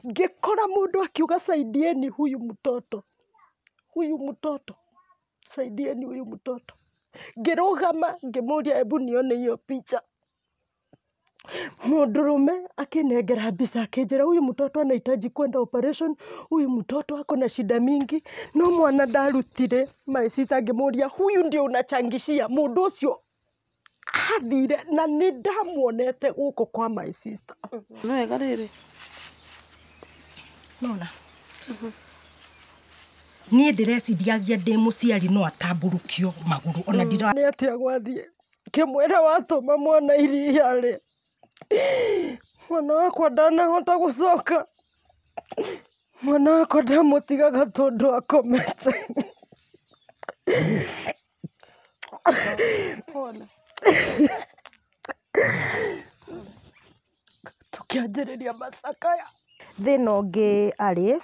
ngikora mundu akiuga saidieni huyu mtoto, saidieni huyu mtoto. Ngirugama ngimuria hebu nione hiyo picha. Mudurume akinengera mbica akinjira huyu mtoto anahitaji kwenda operation, huyu mtoto ako na shida mingi. No mwana ndarutire, my sister ngimuria huyu ndio unachangishia. Mundu ucio athire na ni ndamuonete guko kwa my sister. Wega riri. Nona. Niĩ ndĩrecithiagia ndĩ mũciari no atamburukio magũrũ ona ndira nĩ atia gwathie kĩmwĩra watũma mwana iria rĩ mwana wakwa ndanahota gũcoka, mwana wakwa ndamũtigaga tondũ akomete. Tukĩanjĩrĩria macakaya thĩna ũngĩ arĩ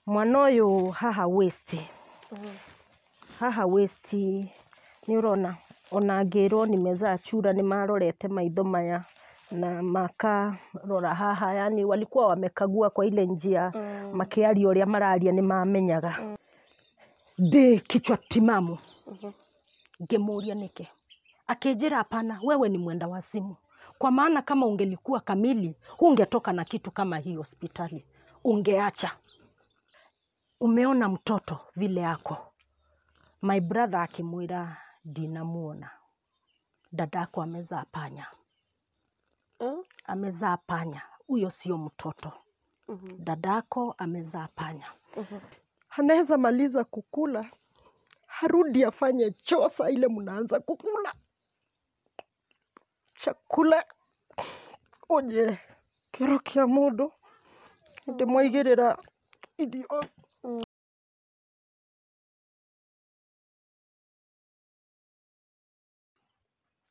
mwana ũyũ haha waist nĩ ũrona ona ngĩrwo nimezaa chura nĩ marorete maitho maya na makarora haha, yani walikuwa wamekagua kwa ile njia makiaria ũrĩa mararia nĩ mamenyaga. Ndĩ kichwa timamu ngĩmũria nĩkĩ, akĩnjĩra hapana, wewe ni mwenda wa simu, kwa maana kama ungelikuwa kamili ungetoka na kitu kama hii hospitali, ungeacha. Umeona mtoto vile yako. My brother akimwira ndinamuona, dadako amezaa panya. Amezaa panya, huyo sio mtoto. Dadako amezaa panya. Anaweza maliza kukula, harudi afanye chosa ile mnaanza kukula chakula. Ojere kero kia mundu ndimwaigirira idio.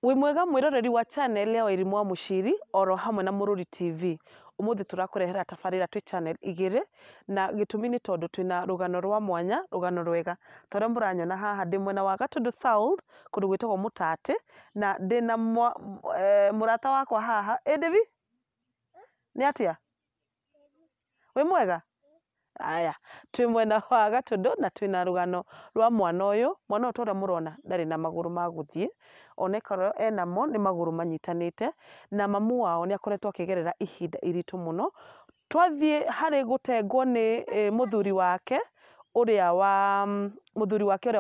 Wi mwega mwiroreri wa channel ya Wairimu wa Muciri oro hamwe na Mururi TV. Umuthi turakurehera tabarira twi channel igire na gitumi ni tondu twina rugano rwa mwanya, rugano rwega. Tore muranyona haha ndi mwena wa Gatundu South kundu gwitagwo Mutate na ndina murata wakwa haha. Devi ni atia wi mwega? Aya, twi mwena wa Gatundu na twina rugano rwa mwana uyu tora murona ndari na maguru ma guthie, onekaro enamo ni maguru manyitanite na mamu wao ni akoretwo akigerera ihinda iritu muno. Twathie hari gutengwo ni muthuri wake uria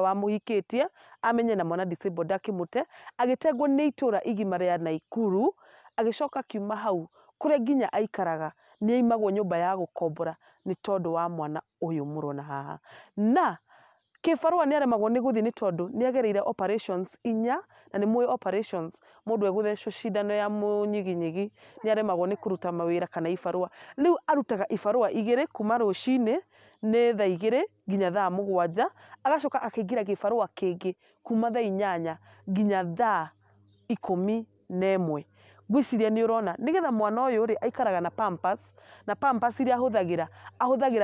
wamuhikitie amenye na mwana disabled akimute, agitengwo ni itura igima ria Naikuru, agicoka kiuma hau kuria nginya aikaraga ni aimagwo nyumba ya gukombora ni tondu wa mwana uyu murona haha. Na kibarua ni aremagwo ni guthii ni tondu ni agereire operations 4 na ni mwe operations mundu eguthecwo cindano ya munyiginyigi ni aremagwo ni kuruta mawira kana ibarua. Riu arutaga ibarua 2 kuma rucini ni thaa 2 nginya thaa 7, agacoka akaingira gibarua kingi kuma thaa 8 nginya thaa 11. Gwiciria ni urona nigetha mwana uyu ri aikaraga na pampers iria ahuthagira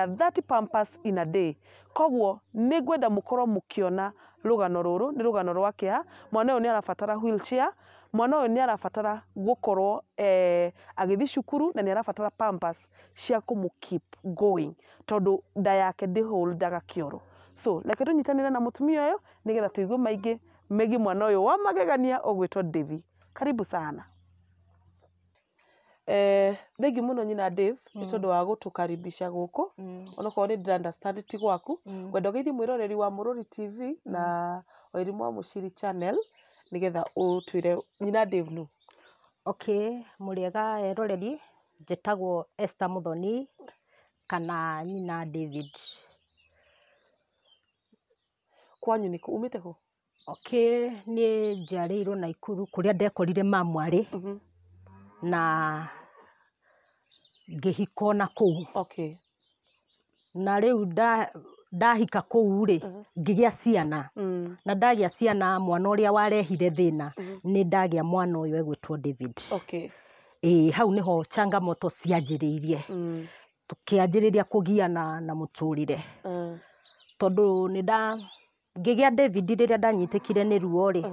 30 pampers in a day. Kogwo ni ngwenda mukorwo mukiona rugano ruru ni rugano rwa kia. Mwana uyu ni arabatara wheelchair, mwana uyu ni arabatara gukorwo agithi cukuru na ni arabatara pampers cia kumu keep going tondu nda yake ndiholdaga kioro. So reke tunyitanire na mutumia uyu nigetha tuigue maingi megi mwana uyu wa magegania ugwitwo Devi. Karibu sana. Thengi muno nyina Dave ni tondu wa gutukaribisha guku. Onokorwo ni ndira understand ti gwaku, ngwenda geithi mwiroreri wa Mururi TV na Wairimu wa Muciri channel nigetha utwire nyina Dave nu. Okay, muriega eroreri, njitagwo Esther Muthoni kana nyina David. Kwanyu ni umite ku? Okay, ni njiarĩirwo Naikuru kuria ndekorire mamu ari na ngĩhika na kũu. Okay. Na rĩu ndahika kũu ri ngĩgĩa ciana. Na ndagĩa ciana mwana ũrĩa warehire thĩna nĩ ndagĩa mwana ũyũ egwĩtwo David. Okay. Hau niho changamoto cianjĩrĩirie. Tukĩanjĩrĩria kũgiana na mũtũrĩre. Tondu ngĩgĩa David rĩrĩa ndanyitĩkire nĩ ruo ri.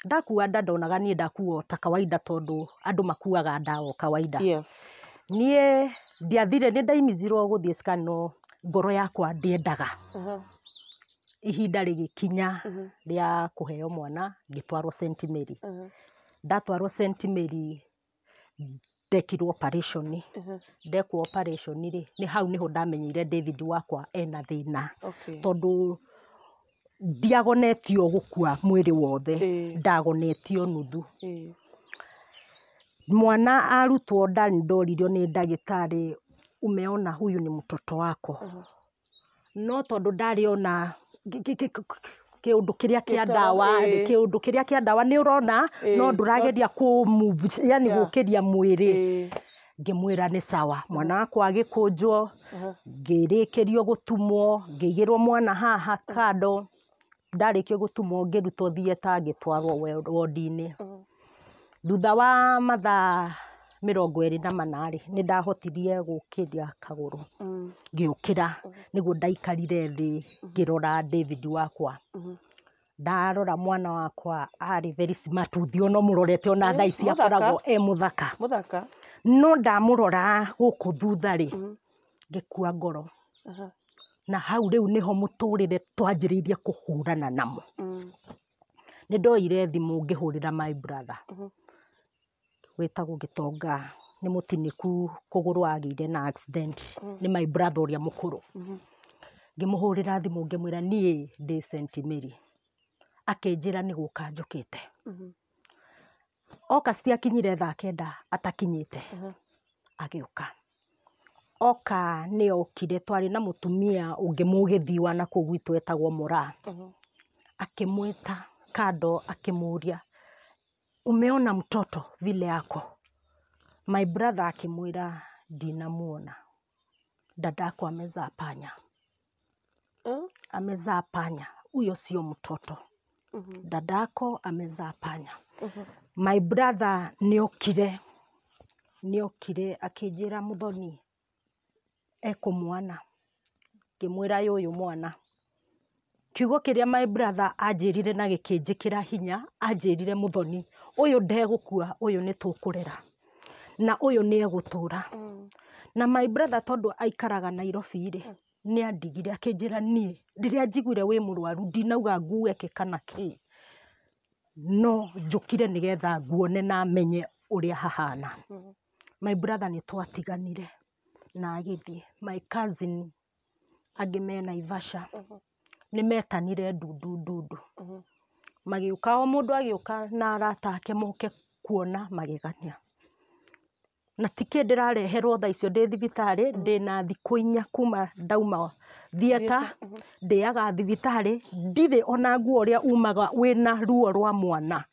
Ndakua nda ndonaga niĩ ndakua ta kawaida tondu andu makuaga nda o kawaida. Yes. niĩ ndiathire nĩ ndaimizirwo gũthiĩ scan no ngoro yakwa ndiendaga ihinda rĩgĩkinya rĩa kũheo mwana ngĩtwarwo St Mary ndatwarwo St Mary ndekirwo operation ndekwo operation rĩ nĩ hau nĩho ndamenyire David wakwa ena thĩna tondũ ndiagonetio gũkua mwĩrĩ wothe ndagonetio nuthu mwana arutwo nda ndoririo nĩ ndagĩtarĩ umeona huyu ni mtoto wako no tondũ ndariona kĩũndũ kĩrĩa kĩa ndawa nĩ ũrona no ndũrageria kũ move yani gũkĩria mwĩrĩ ngĩmwĩra nĩ sawa mwana wakwa agĩkũnjwo ngĩrĩkĩrio gũtumwo ngĩigĩrwo mwana haha kando ndarĩkio gũtumwo ngĩrutwo thieta ngĩtwarwo wodi-inĩ thutha wa mathaa 28 nĩ ndahotirie gũkĩria kagũrũ ngĩũkĩra nĩguo ndaikarire thĩ ngĩrora David wakwa ndarora mwana wakwa arĩ very smart uthio no mũrorete ona thaa ici akoragwo mũthaka no ndamũrora gũkũ thutha rĩ ngĩkua ngoro na hau rĩu nĩho mũtũrĩre twanjĩrĩirie kũhũrana namo nĩ ndoire thimũ ngĩhũrĩra my brother wetagwo Gitonga nĩ mũtinĩku kũgũrũ agĩire na accident nĩ my brother ũrĩa mũkũrũ ngĩmũhũrĩra thimũ ngĩmwĩra niĩ ndĩ St Mary akĩnjĩra nĩ gũka njũkĩte oka citiakinyire thaa 9 atakinyĩte agĩũka oka nĩ okire twarĩ na mũtumia ũngĩ mũgĩthi wa na kũu gwitũ etagwo Mora akĩmwĩta kando akĩmũria umeona mtoto vile yako my brother akimwira ndinamuona dadako amezaa panya amezaa panya huyo sio mtoto dadako amezaa panya my brother niokire akijira muthoni eko mwana kimwira yuyu mwana kiugo kĩrĩa my brother anjĩrire na gĩkĩnjĩkĩra hinya anjĩrire muthoni ũyũ ndegũkua ũyũ nĩ tũkũrera na ũyũ nĩ egũtũra na my brother tondũ aikaraga Nairobi rĩ nĩ andigire akĩnjĩra niĩ rĩrĩa njiguire wĩ mũrwaru ndinauga ngue kĩ kana kĩ no njũkire nĩgetha nguone na menye ũrĩa hahana my brother nĩ twatiganire na agĩthiĩ my cousin angĩ Naivasha nĩ metanire ndundu magĩũka o mũndũ agĩũka na arata ake moke kuona magegania na tikĩ ndĩrareherwo thaa icio ndĩ thibitarĩ ndĩna thikũ 4 kuma ndauma thieta ndĩaga thibitarĩ ndirĩ ona nguo ũrĩa umaga wĩna ruo rwa mwana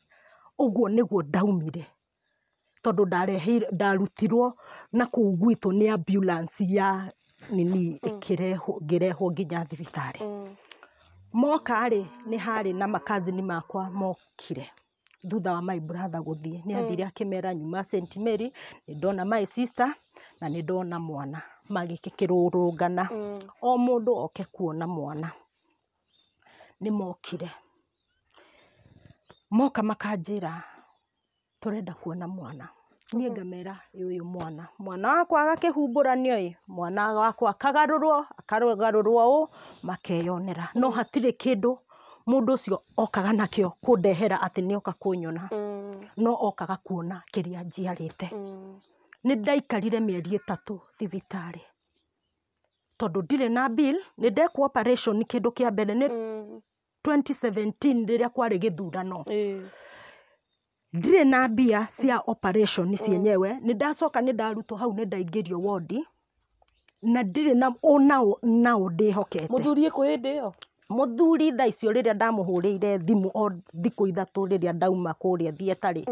ũguo nĩguo ndaumire tondũ ndarutirwo na kũu gwitũ nĩ ambulance ya nini ngĩrehwo nginya thibitarĩ moka rĩ nĩ harĩ na makazini makwa mokire thutha wa my brother gũthiĩ nĩ athire akĩmera nyuma St Mary nĩ ndona my sister na nĩ ndona mwana magĩkĩrũrũngana o mũndũ oke kuona mwana nĩ mokire moka makanjĩra tũrenda kuona mwana niĩ ngamera ũyũ mwana wakwa agakĩhumbũranio mwana wakwa akagarũrwo makeyonera no hatirĩ kĩndũ mũndũ ũcio okaga nakĩo kũndehera atĩ nĩ oka kũnyona no okaga kuona kĩrĩa njiarĩte nĩ ndaikarire mĩeri 3 thibitarĩ tondũ ndirĩ na bill nĩ ndekwo operation kĩndũ kĩa mbere nĩ 2017 rĩrĩa kwarĩ gĩthurano ndirĩ na mbia cia operation cienyewe nĩ ndacoka nĩ ndarutwo hau nĩ ndaingĩrio wodi na ndirĩ na nao ndĩhokete mũthuri ĩkũ hĩndĩ ĩyo muthuri thaa icio rĩrĩa ndamũhũrĩire thimũ o thikũ 3 rĩrĩa ndauma kũrĩa thieta-rĩ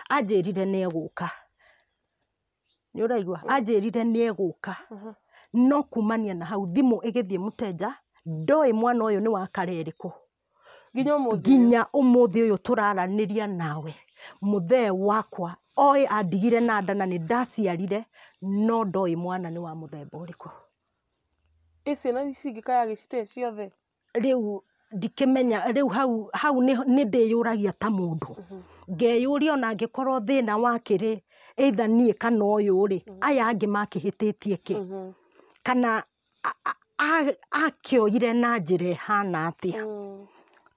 anjĩrire nĩ egũka nĩ ũraigua anjĩrire nĩ egũka no kumania na hau thimũ ĩgĩthiĩ mũteja ndoĩ mwana ũyũ nĩ wa karerĩkũ nginya ũmũthĩ ũyũ tũraranĩria nawe mũthee wakwa oĩ andigire na nda na nĩ ndaciarire no ndoĩ mwana nĩ wa mũthemba ũrĩkũ ici na cingĩkaya gĩcite ciothe rĩu ndikĩmenya rĩu hau nĩ ndĩyũragia ta mũndũ ngeyũria ona angĩkorwo thĩna wakĩrĩ either niĩ kana ũyũ rĩ aya angĩ makĩhĩtĩtie kĩ kana akĩoire na njĩra ĩhana atĩa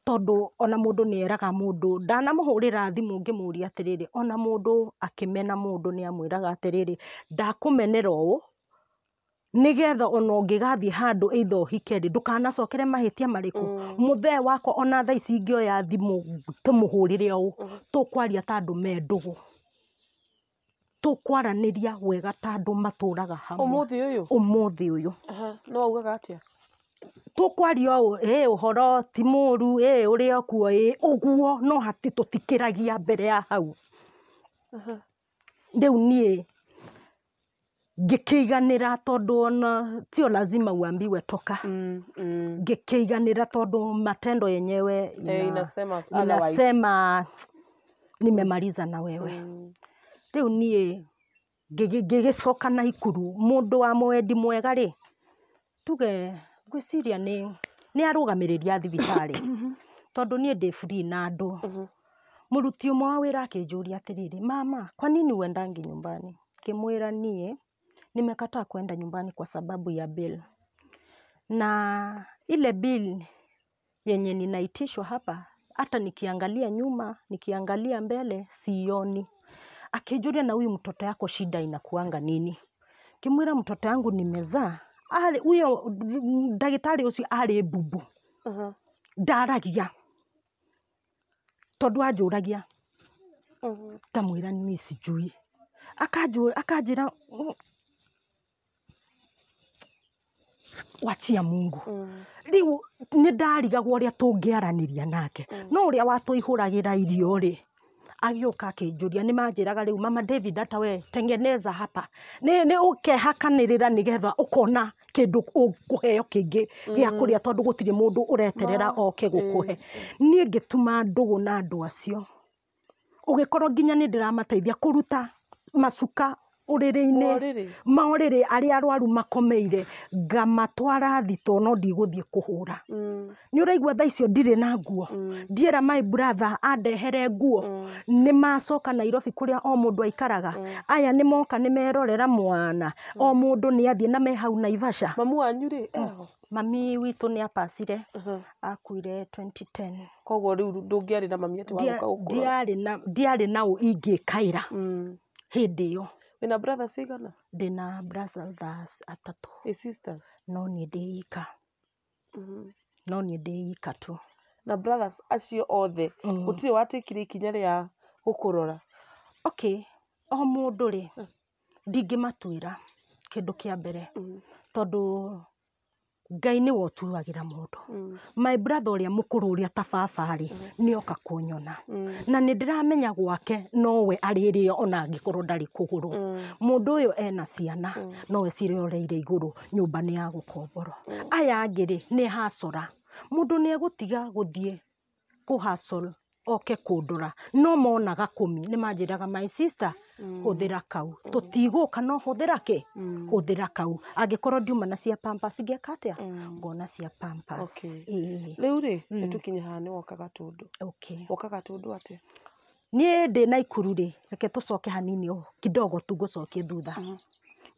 tondũ ona mũndũ nĩeraga mũndũ ndanamũhũrĩra thimũ ngĩmũria atĩrĩrĩ ona mũndũ akĩmena mũndũ nĩamwĩraga atĩrĩrĩ ndakũmenera ũũ nĩgetha ona ũngĩgathiĩ handũ either ũhike rĩ ndũkanacokere mahĩtia marĩkũ mũthee wakwa ona thaa ici ingĩoya thimũ tũmũhũrĩre ũũ tũkwaria ta andũ me ndũgũ tũkwaranĩria wega ta andũ matũraga hamwe ũmũthĩ ũyũ no augaga atĩa tũkwaria ũũ ũhoro ti mũru ũrĩa kuo ũguo no hatĩ tũtikĩragia mbere ya hau rĩu niĩ ngĩkĩiganĩra tondũ ona sio lazima uambiwe toka ngĩkĩiganĩra tondũ matendo yenyewe inasema nimemaliza na wewe rĩu niĩ ngĩgĩcoka Naikuru mũndũ wa mwendi mwega rĩ tuge ngwĩciria nĩ arũgamĩrĩria thibitarĩ tondũ niĩ ndĩ free na andũ mũruti ũmwe wa wĩra akĩnjũria atĩrĩrĩ mama kwa nini uendangi nyumbani kimwĩra niĩ nimekataa kwenda nyumbani kwa sababu ya bill na ile bill yenye ninaitishwa hapa hata nikiangalia nyuma nikiangalia mbele sioni akijua na huyu mtoto yako shida inakuanga nini kimwira mtoto yangu nimezaa huyo daktari ucio ari bubu ndaragia tondu anjuragia kamwira ni sijui akajira wachia Mungu riu ni ndarigagwo uria tungiaraniria nake no uria watuihuragira irio ri agioka akinjuria ni manjiraga riu mama David hata we tengeneza hapa ni ukehakanirira nigetha ukona kindu ukuheo kingi gia kuria tondu gutire mundu ureterera oke gukuhe nie ngituma ndugu na andu acio ugikorwo nginya ni ndiramateithia kuruta macuka uriri-ini mauriri aria arwaru makomeire ngamatwara thito no ndigũthiĩ kuhura ni uraigua thaa icio ndirĩ na nguo ndiera my brother andehere nguo ni macoka Nairobi kuria o mundu aikaraga aya ni moka ni merorera mwana o mundu ni athie na me hau Naivasha mamu wanyu ri mami witu ni apacire akuire 2010 koguo riu ndungiari na mami ati waguka gukura ndiari nao ingĩkaira hindi yo wina brothers igana ndina brothers atatu sisters no ni ndiika no ni ndiika tu na brothers acio othe gutire watikire ikinya ria gukurora okay o mundu ri ndingĩmatuĩra kindu kia mbere tondu Ngai ni wotuagira mundu my brother uria mukuru uria tababari ni oka kunyona na ni ndiramenya gwake nowe aririo ona angikorwo ndari kuguru mundu uyu ena ciana nowe ciroreire iguru nyumba ni ya gukomboro aya angiri ni hasora mundu ni egutiga guthie kuhasol oke kundura no monaga kumi ni manjiraga my sister huthira kau tutiguka no huthira ki huthira kau angikorwo ndiuma na cia pampers ngekatia ngona cia pampers riu ri nitukinya hane wokaga tundu wokaga tundu ate nie ndi Naikuru ri reke tucoke hanini kidogo tu gucokie thutha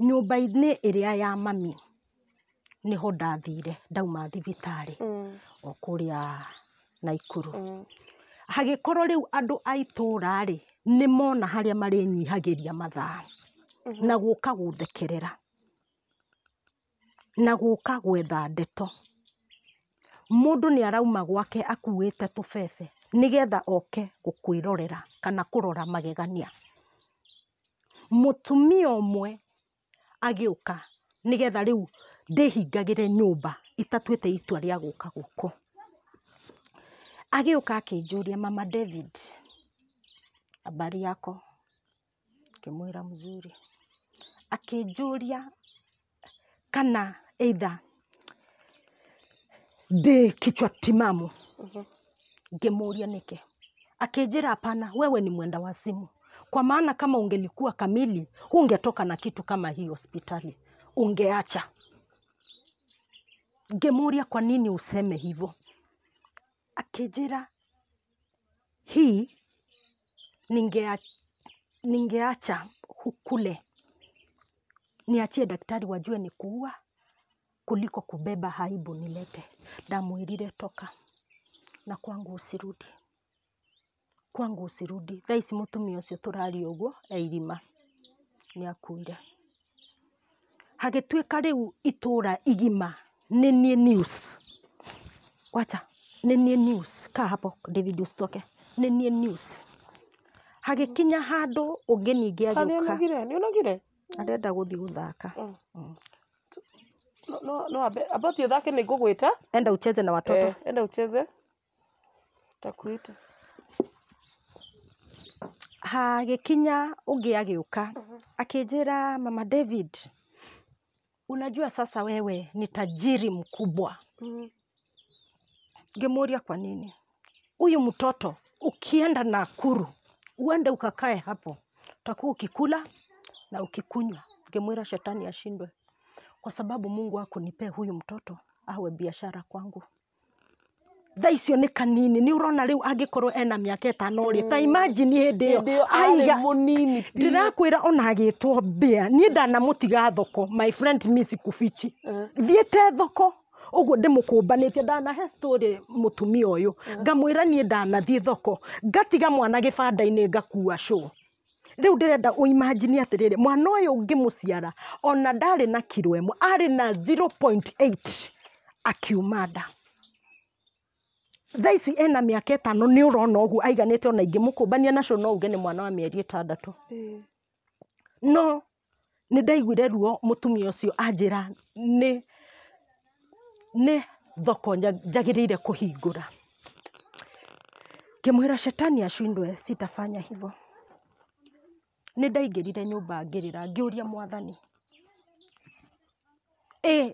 nyumba-ini iria ya mami niho ndathire ndauma thibitari o kuria Naikuru hagikorwo riu andu aitura ri ni mona haria mari nyihagiria mathaa na guka guthekerera na guka gwetha ndeto mundu ni arauma gwake akuite tubebe nigetha oke gukwirorera kana kurora magegania mutumia umwe agiuka nigetha riu ndihingagire nyumba itatuite itua ria guka guku agiuka akinjuria mama David habari yako kimwira mzuri akinjuria kana either de kichwa timamu ngemuria nike akinjira hapana wewe ni mwenda wa simu kwa maana kama ungelikuwa kamili ungetoka na kitu kama hii hospitali ungeacha ngemuria kwa nini useme hivyo akinjira hii ningeacha kule, niachie daktari wajue ni kuua kuliko kubeba aibu nilete. Ndamwirire toka na kwangu usirudi, kwangu usirudi. Thaa ici mutumia ucio turari uguo eirima ni akuire. Hagituika riu itura igima ni news. Wacha ni news. Ka hapo David usitoke. Ni news. Hagikinya handu ungi ningi agiuka. Ni unogire? Arenda guthi guthaka. No abati uthake ni ngugwita. Enda ucheze na watoto. Enda ucheze. Takuita. Hagikinya ungi agiuka. Akijira Mama David, unajua sasa wewe ni tajiri mkubwa. Ngemuria kwa nini? Huyu mtoto ukienda Nakuru, uende ukakae hapo, utakuwa ukikula na ukikunywa. Ngemwira shetani ashindwe, kwa sababu Mungu hakunipe huyu mtoto awe biashara kwangu. Thaa icio ni kanini, ni urona riu angikorwo ena miaka 5 ri, ta imagine hindio aiga munini. Ndirakwira ona agitwo Mbia, ni ndanamutiga thoko, my friend Miss Kufichi. Thiete thoko uguo ndimukumbanitie, ndanahe story mutumia uyu, ngamwira ni ndanathie thoko, ngatiga mwana gibanda-ini ngakua show. Riu ndirenda uimagine atiriri, mwana uyu ngimuciara ona ndari na kilo emo, ari na 0.8 akiumada. Thaa ici ena miaka 5, ni urona uguo aiganite, ona ingimukumbania nacio no uge ni mwana wa mieri 6. No ni ndaiguire ruo mutumia ucio anjira ni thoko njagiriire kuhingura. Kimwira shetani ashindwe, sitafanya hivyo. Ni ndaingirire nyumba ngirira, ngiuria Mwathani,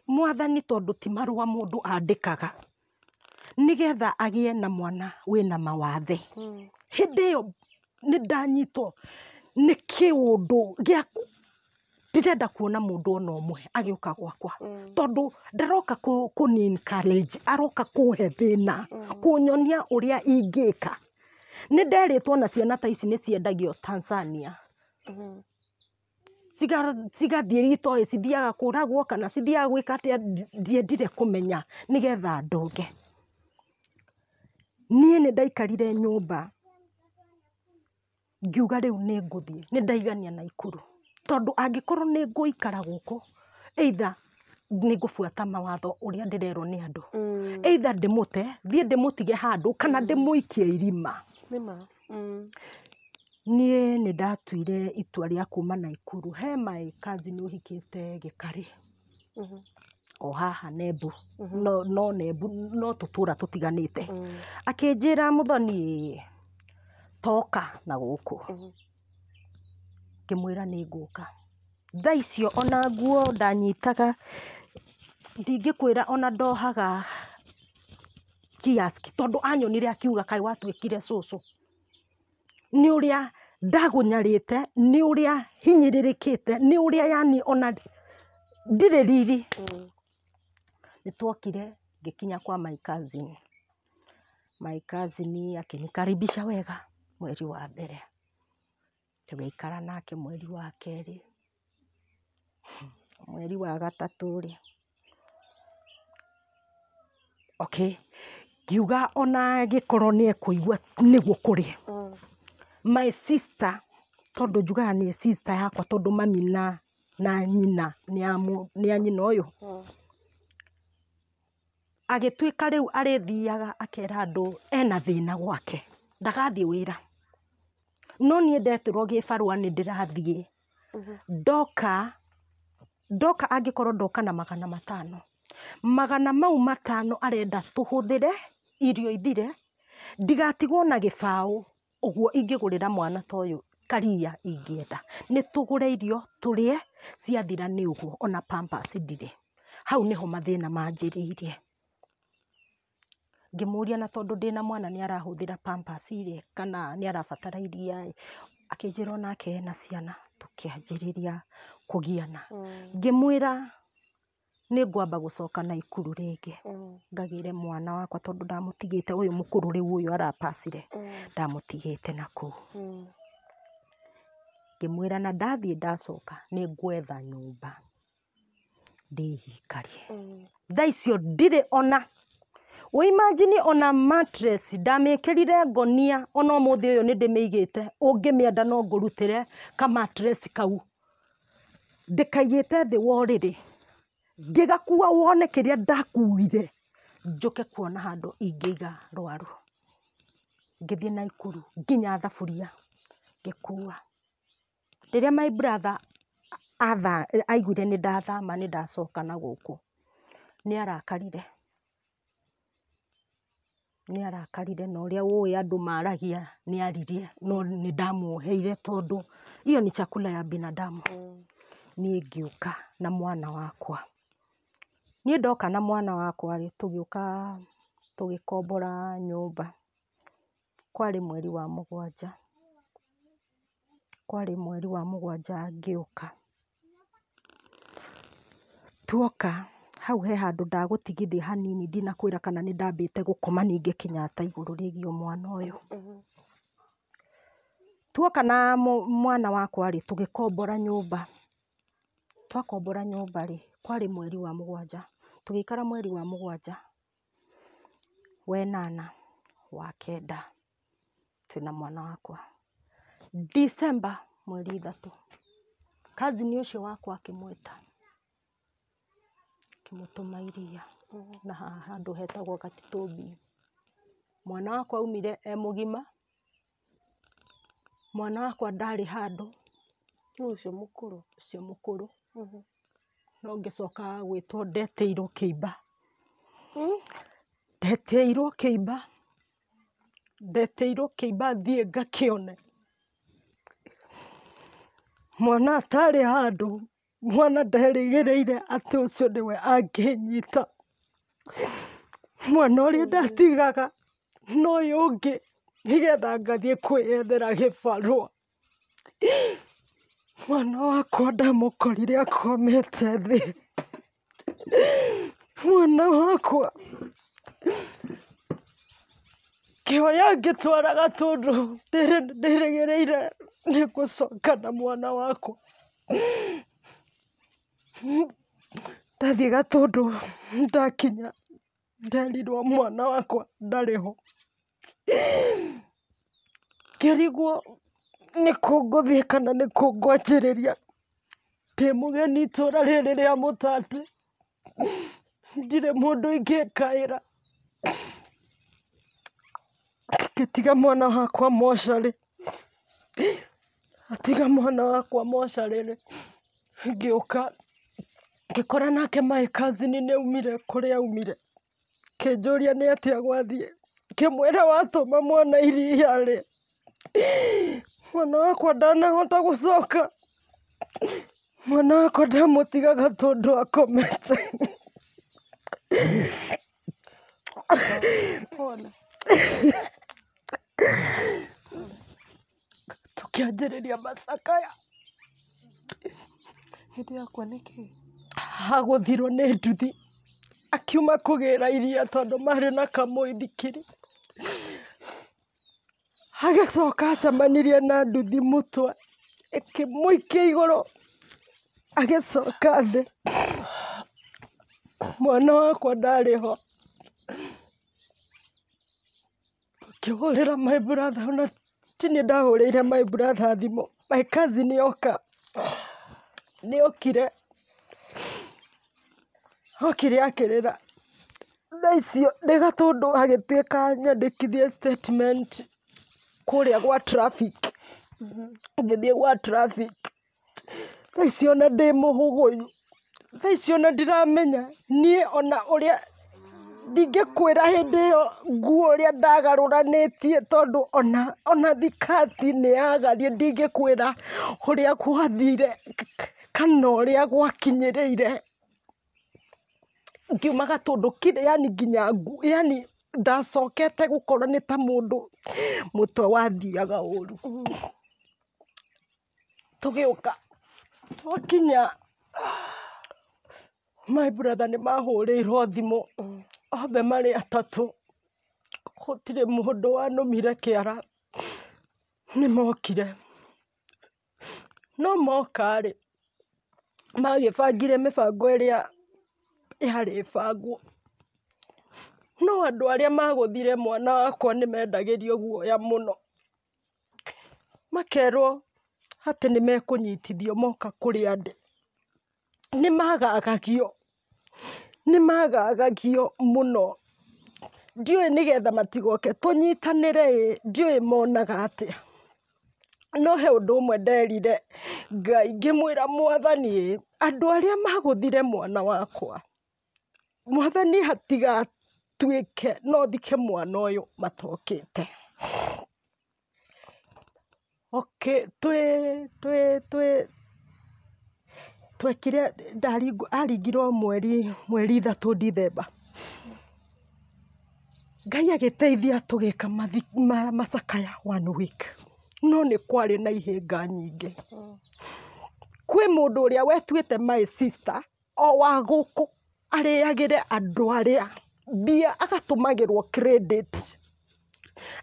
Mwathani, tondu ti marua mundu andikaga nigetha agie na mwana wina mawathe. Hindi iyo ni ndanyitwo ni kiundu giaku, ndirenda kuona mundu ona umwe agiuka gwakwa, tondu ndaroka kuni encourage, aroka kuhe thina, kunyonia uria ingika. Ni nderitwo na ciana ta ici ni ciendagio Tanzania. Cigathie rito cithiaga kuragwo kana cithiaga gwika atia, ndiendire kumenya nigetha ndonge. Nie ni ndaikarire nyumba ngiuga riu ni nguthie, ni ndaigania na Ikuru, tondu angikorwo ni nguikara guku, either ni ngubuata mawatho uria ndirerwo ni andu, either ndimute thie ndimutige handu kana ndimuikie irima. Nie ni ndatuire itua ria kuma na Ikuru. He my cousin uhikite Gikari, o haha Nembu, no Nembu, no tutura tutiganite. Akinjira Muthoni toka na guku, ngimwira ni nguka. Thaa icio ona nguo ndanyitaga, ndingikwira ona ndohaga kiosk, tondu anyonire akiuga kai watuikire cucu. Ni uria ndagunyarite, ni uria hinyiririkite, ni uria yani ona ndire riri. Nitwokire ngikinya kwa my cousin. My cousin akinikaribisha wega mweri wa mbere, tugiikara nake mweri wa keri, mweri wa gatatu ri. Okay, ngiuga ona gikorwo ni ekuigua niguo kuri. My sister, tondu njugaga ni sister yakwa tondu mami na nyina ni a nyina uyu, agituika riu arithiaga akera andu ena thina gwake, ndagathie wira. No nie ndetirwo gibarua ni ndirathie. Ndoka angikorwo ndoka na 500, 500 mau 5 arenda tuhuthire irio ithire, ndigatigwo na gibao uguo ingigurira mwana toyu karia ingienda. Ni tugure irio turie, ciathira ni uguo, ona pampers ndire. Hau niho mathina manjiriire. Ngimuria na tondu ndina mwana ni arahuthira pampers ire kana ni arabatara iria, akinjira onake ena ciana, tukianjiriria kugiana. Ngimwira ni ngwamba gucoka na Ikuru ringi, ngagire mwana wakwa tondu ndamutigite uyu mukuru riu uyu arapacire, ndamutigite na kuu. ngĩmwĩra na ndathiĩ ndacoka nĩ ngwetha nyũmba ndĩhikarie. Thaa icio ndirĩ ona imagine ona mattress ndamĩkĩrire ngonia, ona ũmũthĩ ũyũ nĩ ndĩmĩigĩte, ũngĩmĩenda no ngũrutĩre ka mattress kau ndĩkaigĩte thĩ wa ũrĩrĩ, ngĩgakua wone kĩrĩa ndakuire, njũke kuona handũ ingĩiga rwaru. Ngĩthiĩ Naikuru nginya thaburia ngĩkua. Rĩrĩa my brother aiguire nĩ ndathama nĩ ndacoka na gũkũ, nĩ arakarire na ũrĩa ũĩ andũ maragia nĩ aririe, no nĩ ndamuoheire tondũ iyo ni chakula ya binadamu. Niĩ ngĩũka na mwana wakwa. Niĩ ndoka na mwana wakwa rĩ, tũgĩũka tũgĩkombora nyũmba. Kwarĩ mweri wa mũgwanja ngĩũka. Tuoka hau he handũ ndagũtigithia hanini, ndinakwĩra kana nĩ ndambĩte gũkoma ningĩ Kenyatta igũrũ rĩgiĩ mwana ũyũ. Tuoka na mwana wakwa rĩ, tũgĩkombora nyũmba. Twakombora nyũmba rĩ, kwarĩ mweri wa mũgwanja. Tũgĩikara mweri wa mũgwanja, wenana, wa kenda, twĩna mwana wakwa. December mweri 3, cousin ũcio wakwa akĩmwĩta, akĩmũtũma iria na handũ hetagwo Gatitũmbi. Mwana wakwa aumire mũgima, mwana wakwa ndarĩ handũ, ũcio mũkũrũ. No ngĩcoka gwĩtwo ndetĩirwo kĩimba. Ndetĩirwo kĩimba thiĩ ngakĩone. Mwana atarĩ handũ, mwana nderĩgĩrĩire atĩ ũcio nĩwe angĩnyita. Mwana ũrĩa ndatigaga n'ũyũ ũngĩ nĩgetha ngathiĩ kwĩyethera gĩbarũa. Mwana wakwa ndamũkorire akomete thĩ. Mwana wakwa kĩoya ngĩtwara Gatũndũ, ndĩrĩgĩrĩire nĩ ngũcoka na mwana wakwa. Ndathiĩ Gatũndũ, ndakinya nderirwo mwana wakwa ndarĩ ho. Ngĩrigwo nĩ kũ ngũthiĩ kana nĩ kũ ngwanjĩrĩria. Ndĩ mũgeni itũra rĩrĩ rĩa Mũtatĩ, ndirĩ mũndũ ingĩkaĩra. Ngĩtiga mwana wakwa mocarĩ. Atiga mwana wakwa mocarĩ, ngĩũka ngĩkora nake my cousin nĩ aumire kũrĩa aumire. Kĩnjũria nĩ atĩa gwathiĩ, ngĩmwĩra watũma mwana iria rĩ, mwana wakwa ndanahota gũcoka. Mwana wakwa ndamũtiga Gatũndũ akomete. Tukĩanjĩrĩria macakaya. Hĩndĩ yakwa nĩkĩ? Agũthirwo nĩ nduthi, akiuma kũgĩra iria tondũ marĩ na kamũithikiri. Agĩcoka acemanirie na nduthi mũtwe, ĩkĩmũikia igũrũ, agĩcoka thĩ. Mwana wakwa ndarĩ ho. Ngĩhũrĩra my brother, ona ti niĩ ndahũrĩire my brother thimũ. My cousin oka, nĩokire akĩrĩra. Thaa icio nĩ Gatũndũ agĩtuĩka nyandĩkithie statement kũrĩa gwa traffic. Ngĩthiĩ gwa traffic. Thaa icio ona ndĩ mũhũgũyu. Thaa icio ona ndiramenya niĩ ona ũrĩa ndingĩkwĩra hĩndĩ ĩyo nguo ũrĩa ndagarũranĩtie, tondũ ona thikati nĩ yagarie. Ndingĩkwĩra ũrĩa gwathire kana ũrĩa gwakinyĩrĩire. Ngiuma Gatũndũ kire, yani nginya yani ndacokete gũkorwo nĩ ta mũndũ mũtwe wathiaga ũru. Tũgĩũka twakinya, my brother nĩ mahũrĩirwo thimũ othe marĩ atatũ. Gũtirĩ mũndũ wanũmire kĩara. Nĩ mokire no moka rĩ magĩbangire mĩbango ĩrĩa yarĩ bangwo, no andũ arĩa magũthire mwana wakwa nĩ mendagĩrio guoya mũno, makerwo atĩ nĩ mekũnyitithio moka kũrĩ andĩ. Nĩ magagagio mũno. Ndiũĩ nĩgetha matigoke tũnyitanĩre ndiũĩ monaga atĩa, no he ũndũ ũmwe nderire Ngai ngĩmwĩra Mwathani, andũ arĩa magũthire mwana wakwa, Mwathani hatigatuĩke no thike mwana ũyũ matokĩte. Twekire aringirwo mweri 3 Dithemba. Ngai agĩteithia tũgĩka macakaya 1 week, no nĩ kwarĩ na ihĩnga nyingĩ. Kwĩ mũndũ ũrĩa wetuĩte my sister o wa gũkũ arĩagĩre andũ arĩa mbia, agatũmagĩrwo credit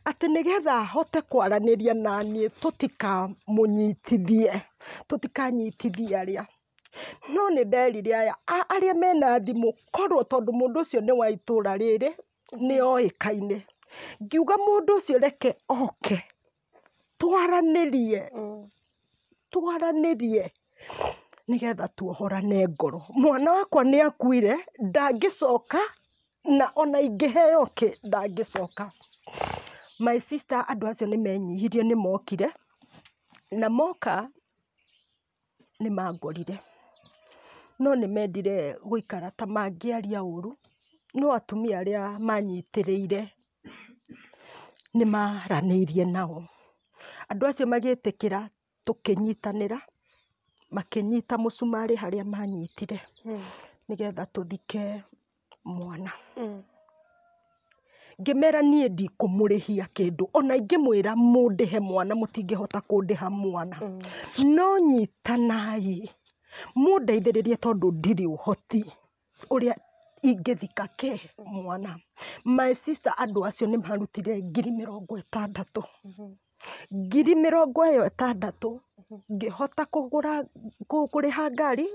atĩ nĩgetha ahote kwaranĩria na niĩ tũtikanyitithie arĩa. No nĩ nderire aya arĩa mena thimũ, korwo tondũ mũndũ ũcio nĩ wa itũra rĩrĩ nĩ oĩkaine, ngiuga mũndũ ũcio reke oke twaranĩrie nĩgetha tuohorane ngoro. Mwana wakwa nĩ akuire, ndangĩcoka, na ona ingĩheo ndangĩcoka. My sister andũ acio nĩ menyihirie, nĩ mokire na moka nĩ mangorire, no nĩ mendire gũikara ta mangĩaria ũru, no atumia arĩa manyitĩrĩire nĩ maranĩirie nao. Andũ acio magĩtĩkĩra, tũkĩnyitanĩra, makĩnyita mũcumarĩ harĩa manyitire nĩgetha tũthike mwana. Ngĩmera niĩ ndikũmũrĩhia kĩndũ, ona ingĩmwĩra mũndĩhe mwana mũtingĩhota kũndĩha mwana, no nyitanai mũndeithĩrĩrie tondũ ndirĩ ũhoti ũrĩa ingĩthika mwana. My sister andũ acio nĩ marutire 60,000. 60,000 ngĩhota kũrĩha ngari,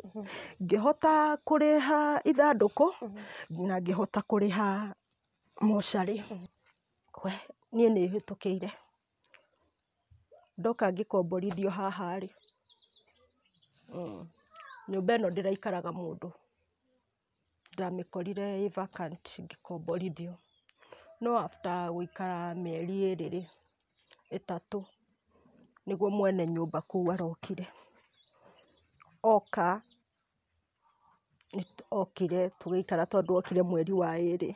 ngĩhota kũrĩha ithandũkũ, na ngĩhota kũrĩha mocarĩ. Niĩ nĩ hĩtũkĩire ndoka ngĩkomborithio haha rĩ, nyũmba ĩno ndĩraikaraga mũndũ, ndamĩkorire vacant ngĩkomborithio, no after gũikara mĩeri 2-3 nĩguo mwene nyũmba kũu arokire. Okire tũgĩikara tondũ okire mweri wa 2,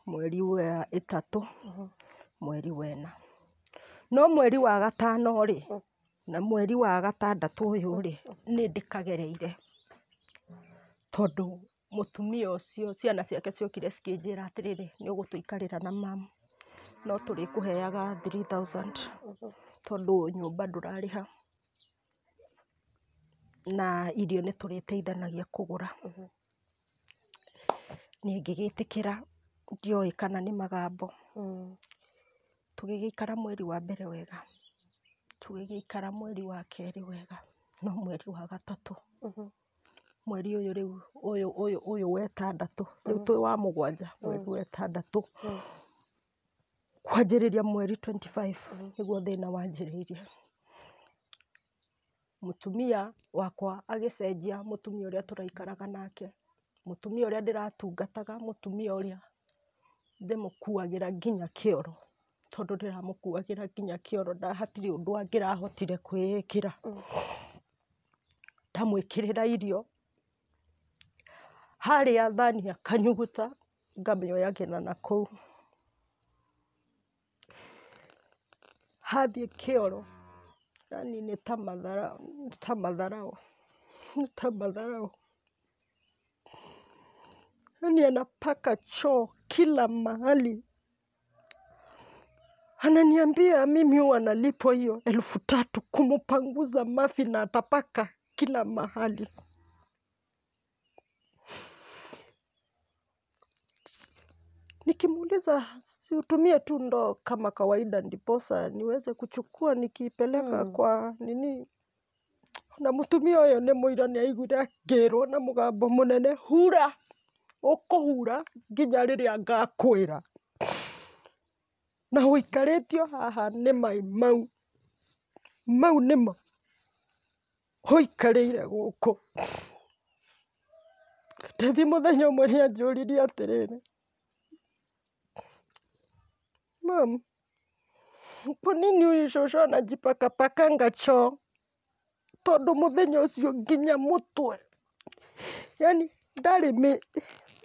mweri wa 3, mweri wa 4, no mweri wa 5 rĩ na mweri wa 6 ũyũ rĩ nĩ ndĩkagereire, tondũ mũtumia ũcio ciana ciake ciokire cikĩnjĩra atĩrĩrĩ, nĩ ũgũtũikarĩra na mama, no tũrĩkũheaga 3,000 tondũ nyũmba ndũrarĩha na irio nĩ tũrĩteithanagia kũgũra. Niĩ ngĩgĩtĩkĩra, ndioĩ kana nĩ magambo. Tũgĩgĩikara mweri wa mbere wega, tũgĩgĩikara mweri wa 2 wega, no mweri wa 3 mweri ũyũ rĩu ũyũ wa 6 rĩu twĩ wa 7 mweri wa 6 kwanjĩrĩria mweri 25 nĩguo thĩna wanjĩrĩirie. Mũtumia wakwa agĩcenjia, mũtumia ũrĩa tũraikaraga nake, mũtumia ũrĩa ndĩratungataga, mũtumia ũrĩa ndĩmũkuagĩra nginya kĩoro, tondũ ndĩramũkuagĩra nginya kĩoro, hatirĩ ũndũ angĩrahotire kwĩĩkĩra. Ndamwĩkĩrĩra irio, harĩa thani akanyuguta, ngamĩoyagĩra na kũu. Hathiĩ kĩoro, yani nĩ ta madharau. Yani anapaka choo kila mahali. Ananiambia mimi huwa nalipwa hiyo 3,000 kumupanguza mafi na atapaka kila mahali. Nikimuuliza si utumie tu ndoo kama kawaida ndiposa niweze kuchukua nikipeleka kwa nini, na mutumia ũyũ nĩ mũira nĩ aiguire akĩrwo na mũgambo mũnene, hura, ũkũhura nginya rĩrĩa ngakwĩra. Na ũikarĩtio haha nĩ mai mau nĩmo ũikarĩire gũkũ. Ndethi mũthenya ũmwe nĩ anjũririe atĩrĩrĩ, Mam, kwa nini huyu shosho anajipakapakanga choo? Tondũ mũthenya ũcio nginya mũtwe, yani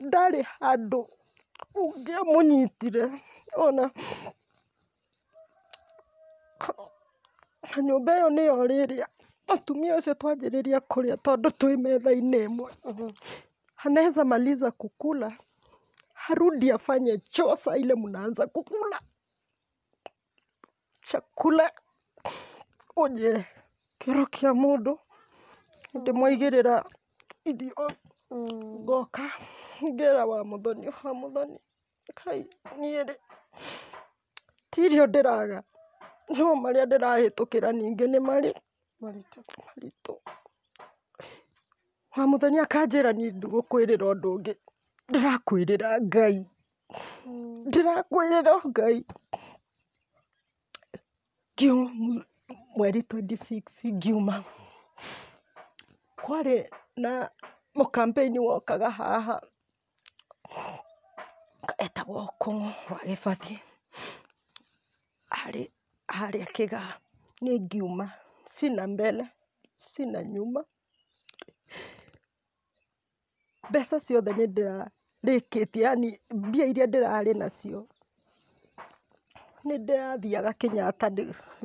ndarĩ handũ ũngĩamũnyitire. Ona nyũmba ĩyo nĩyo rĩrĩa mũtumia ũcio twanjĩrĩria kũrĩa, tondũ twĩ metha-inĩ ĩmwe. Anaweza maliza kukula, harudi afanye choo saa ile mnaanza kukula chakula, ũnjĩre kĩro kĩa mũndũ ndĩmwaigĩrĩra irio, ngoka ngĩra wa mũthoni, kai niĩ ti irio ndĩraga, no marĩa ndĩrahĩtũkĩra ningĩ nĩ maritũ. Wa mũthoni akanjĩra niĩ ndigũkwĩrĩra ũndũ ũngĩ, ndĩrakwĩrĩra Ngai. Mweri 26 ngiuma, kwarĩ na mũkampĩini wokaga haha etagwo Kũng'ũ wa Gĩbathi, harĩa Kĩgaa. Nĩ ngiuma, sina mbele sina nyuma, mbeca ciothe nĩ ndĩrarĩkĩtie, yani mbia iria ndĩrarĩ nacio nĩ ndĩrathiaga Kenyatta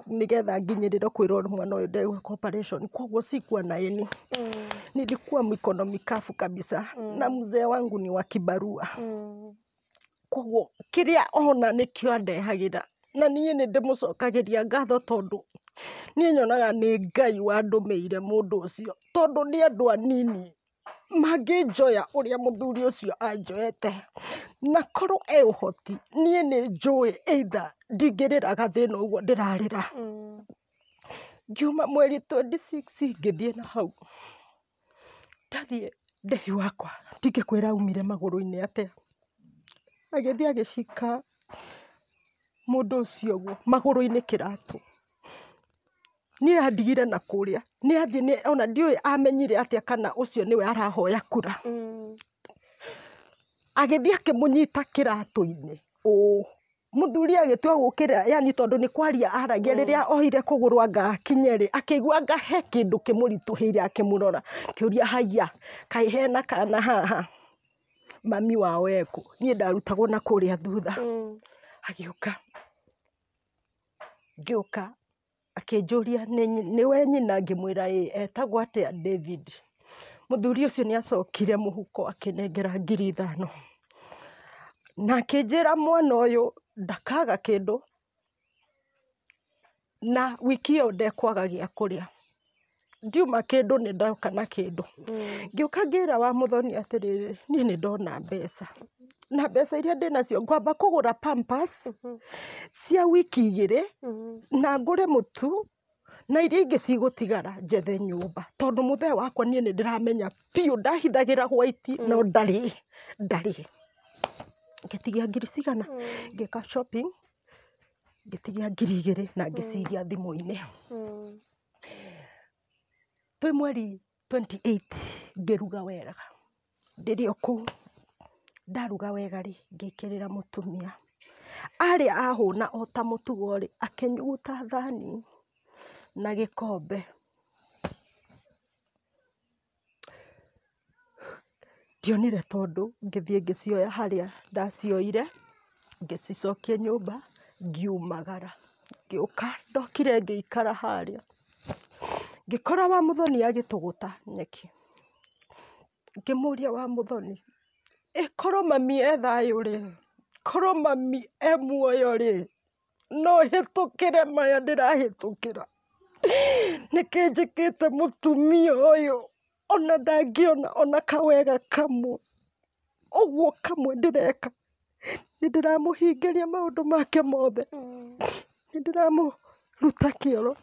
nĩgetha nginyĩrĩre kwĩrwo mwana ũyũ ndegwĩka operation, koguo sikuwa na eni. Nilikuwa mikono mikafu kabisa, na mzee wangu ni wa kibarua. Koguo kĩrĩa ona nĩkĩo andehagĩra, na niĩ nĩ ndĩmũcokagĩria ngatho, tondũ niĩ nyonaga nĩ Ngai wandũmĩire mũndũ ũcio, tondũ nĩ andũ anini mangĩnjoya ũrĩa mũthuri ũcio anjoete. Na korwo ũhoti, niĩ nĩ njũĩ either ndingĩrĩra gathĩna ũguo ndĩrarĩra. Ngiuma mweri 26 ngĩthiĩ na hau, ndathiĩ Ndebi wakwa, ndingĩkwĩra aumire magũrũ-inĩ atĩa. Agĩthiĩ agĩcika mũndũ ũcio ũguo magũrũ-inĩ kĩratũ, niĩ andigire na kũrĩa, nĩ athiĩ ona ndiũĩ amenyire atĩa kana ũcio nĩwe arahoya kura. Agĩthiĩ akĩmũnyita kĩratũ-inĩ, mũthuri agĩtua gũkĩra, yani tondũ nĩ kwaria aragia, rĩrĩa ohire kũgũrũ anga akinye-rĩ, akĩigua anga he kĩndũ kĩmũritũhĩire akĩmũrora, kĩũria haiya, kaĩ hena kana haha, mami wao ekũ? Niĩ ndarutagwo na kũrĩa thutha. Ngĩũka akĩnjũria nĩwe nyina, ngĩmwĩra etagwo atĩa? David. Mũthuri ũcio nĩ acokire mũhuko akĩnengera 5,000, na akĩnjĩra mwana ũyũ ndakaga kĩndũ, na wiki ĩyo ndekwaga gĩa kũrĩa. Ndiuma kĩndũ nĩ ndoka na kĩndũ. Ngĩũka ngĩra wa mũthoni atĩrĩrĩ, niĩ nĩ ndona mbeca, na mbeca iria ndĩnacio ngwamba kũgũra pampers cia wiki 2, na ngũre mũtu, na iria ingĩ cigũtigara njethe nyũmba, tondũ mũthee wakwa niĩ nĩ ndĩramenya piũ ndahithagĩra white no ndarĩ. Ngĩtigia 2,000 cigana, ngĩka shopping, ngĩtigia 2,000 na ngĩcigia thimũ-inĩ. Twĩ mweri 28 ngĩruga wega, ndĩrĩ o kũu, ndaruga wega-rĩ, ngĩkĩrĩra mũtumia, arĩa ahũna o ta mũtugo-rĩ, akĩnyuguta thani na gĩkombe. Ndionire, tondũ ngĩthiĩ ngĩcioya harĩa ndacioire, ngĩcicokia nyũmba, ngiumagara. Ngĩũka ndokire ngĩikara harĩa, ngĩkora wa mũthoni agĩtũgũta nyeki. Ngĩmũria wa mũthoni, korwo mami e thayũ-rĩ, korwo mami e muoyo-rĩ, no hĩtũkĩre maya ndĩrahĩtũkĩra? Nĩkĩ njĩkĩte mũtumia ũyũ ona ndangĩona ona kawega kamwe? Ũguo kamwe ndĩreka, nĩ ndĩramũhingĩria maũndũ make mothe, nĩ ndĩramũruta kĩoro,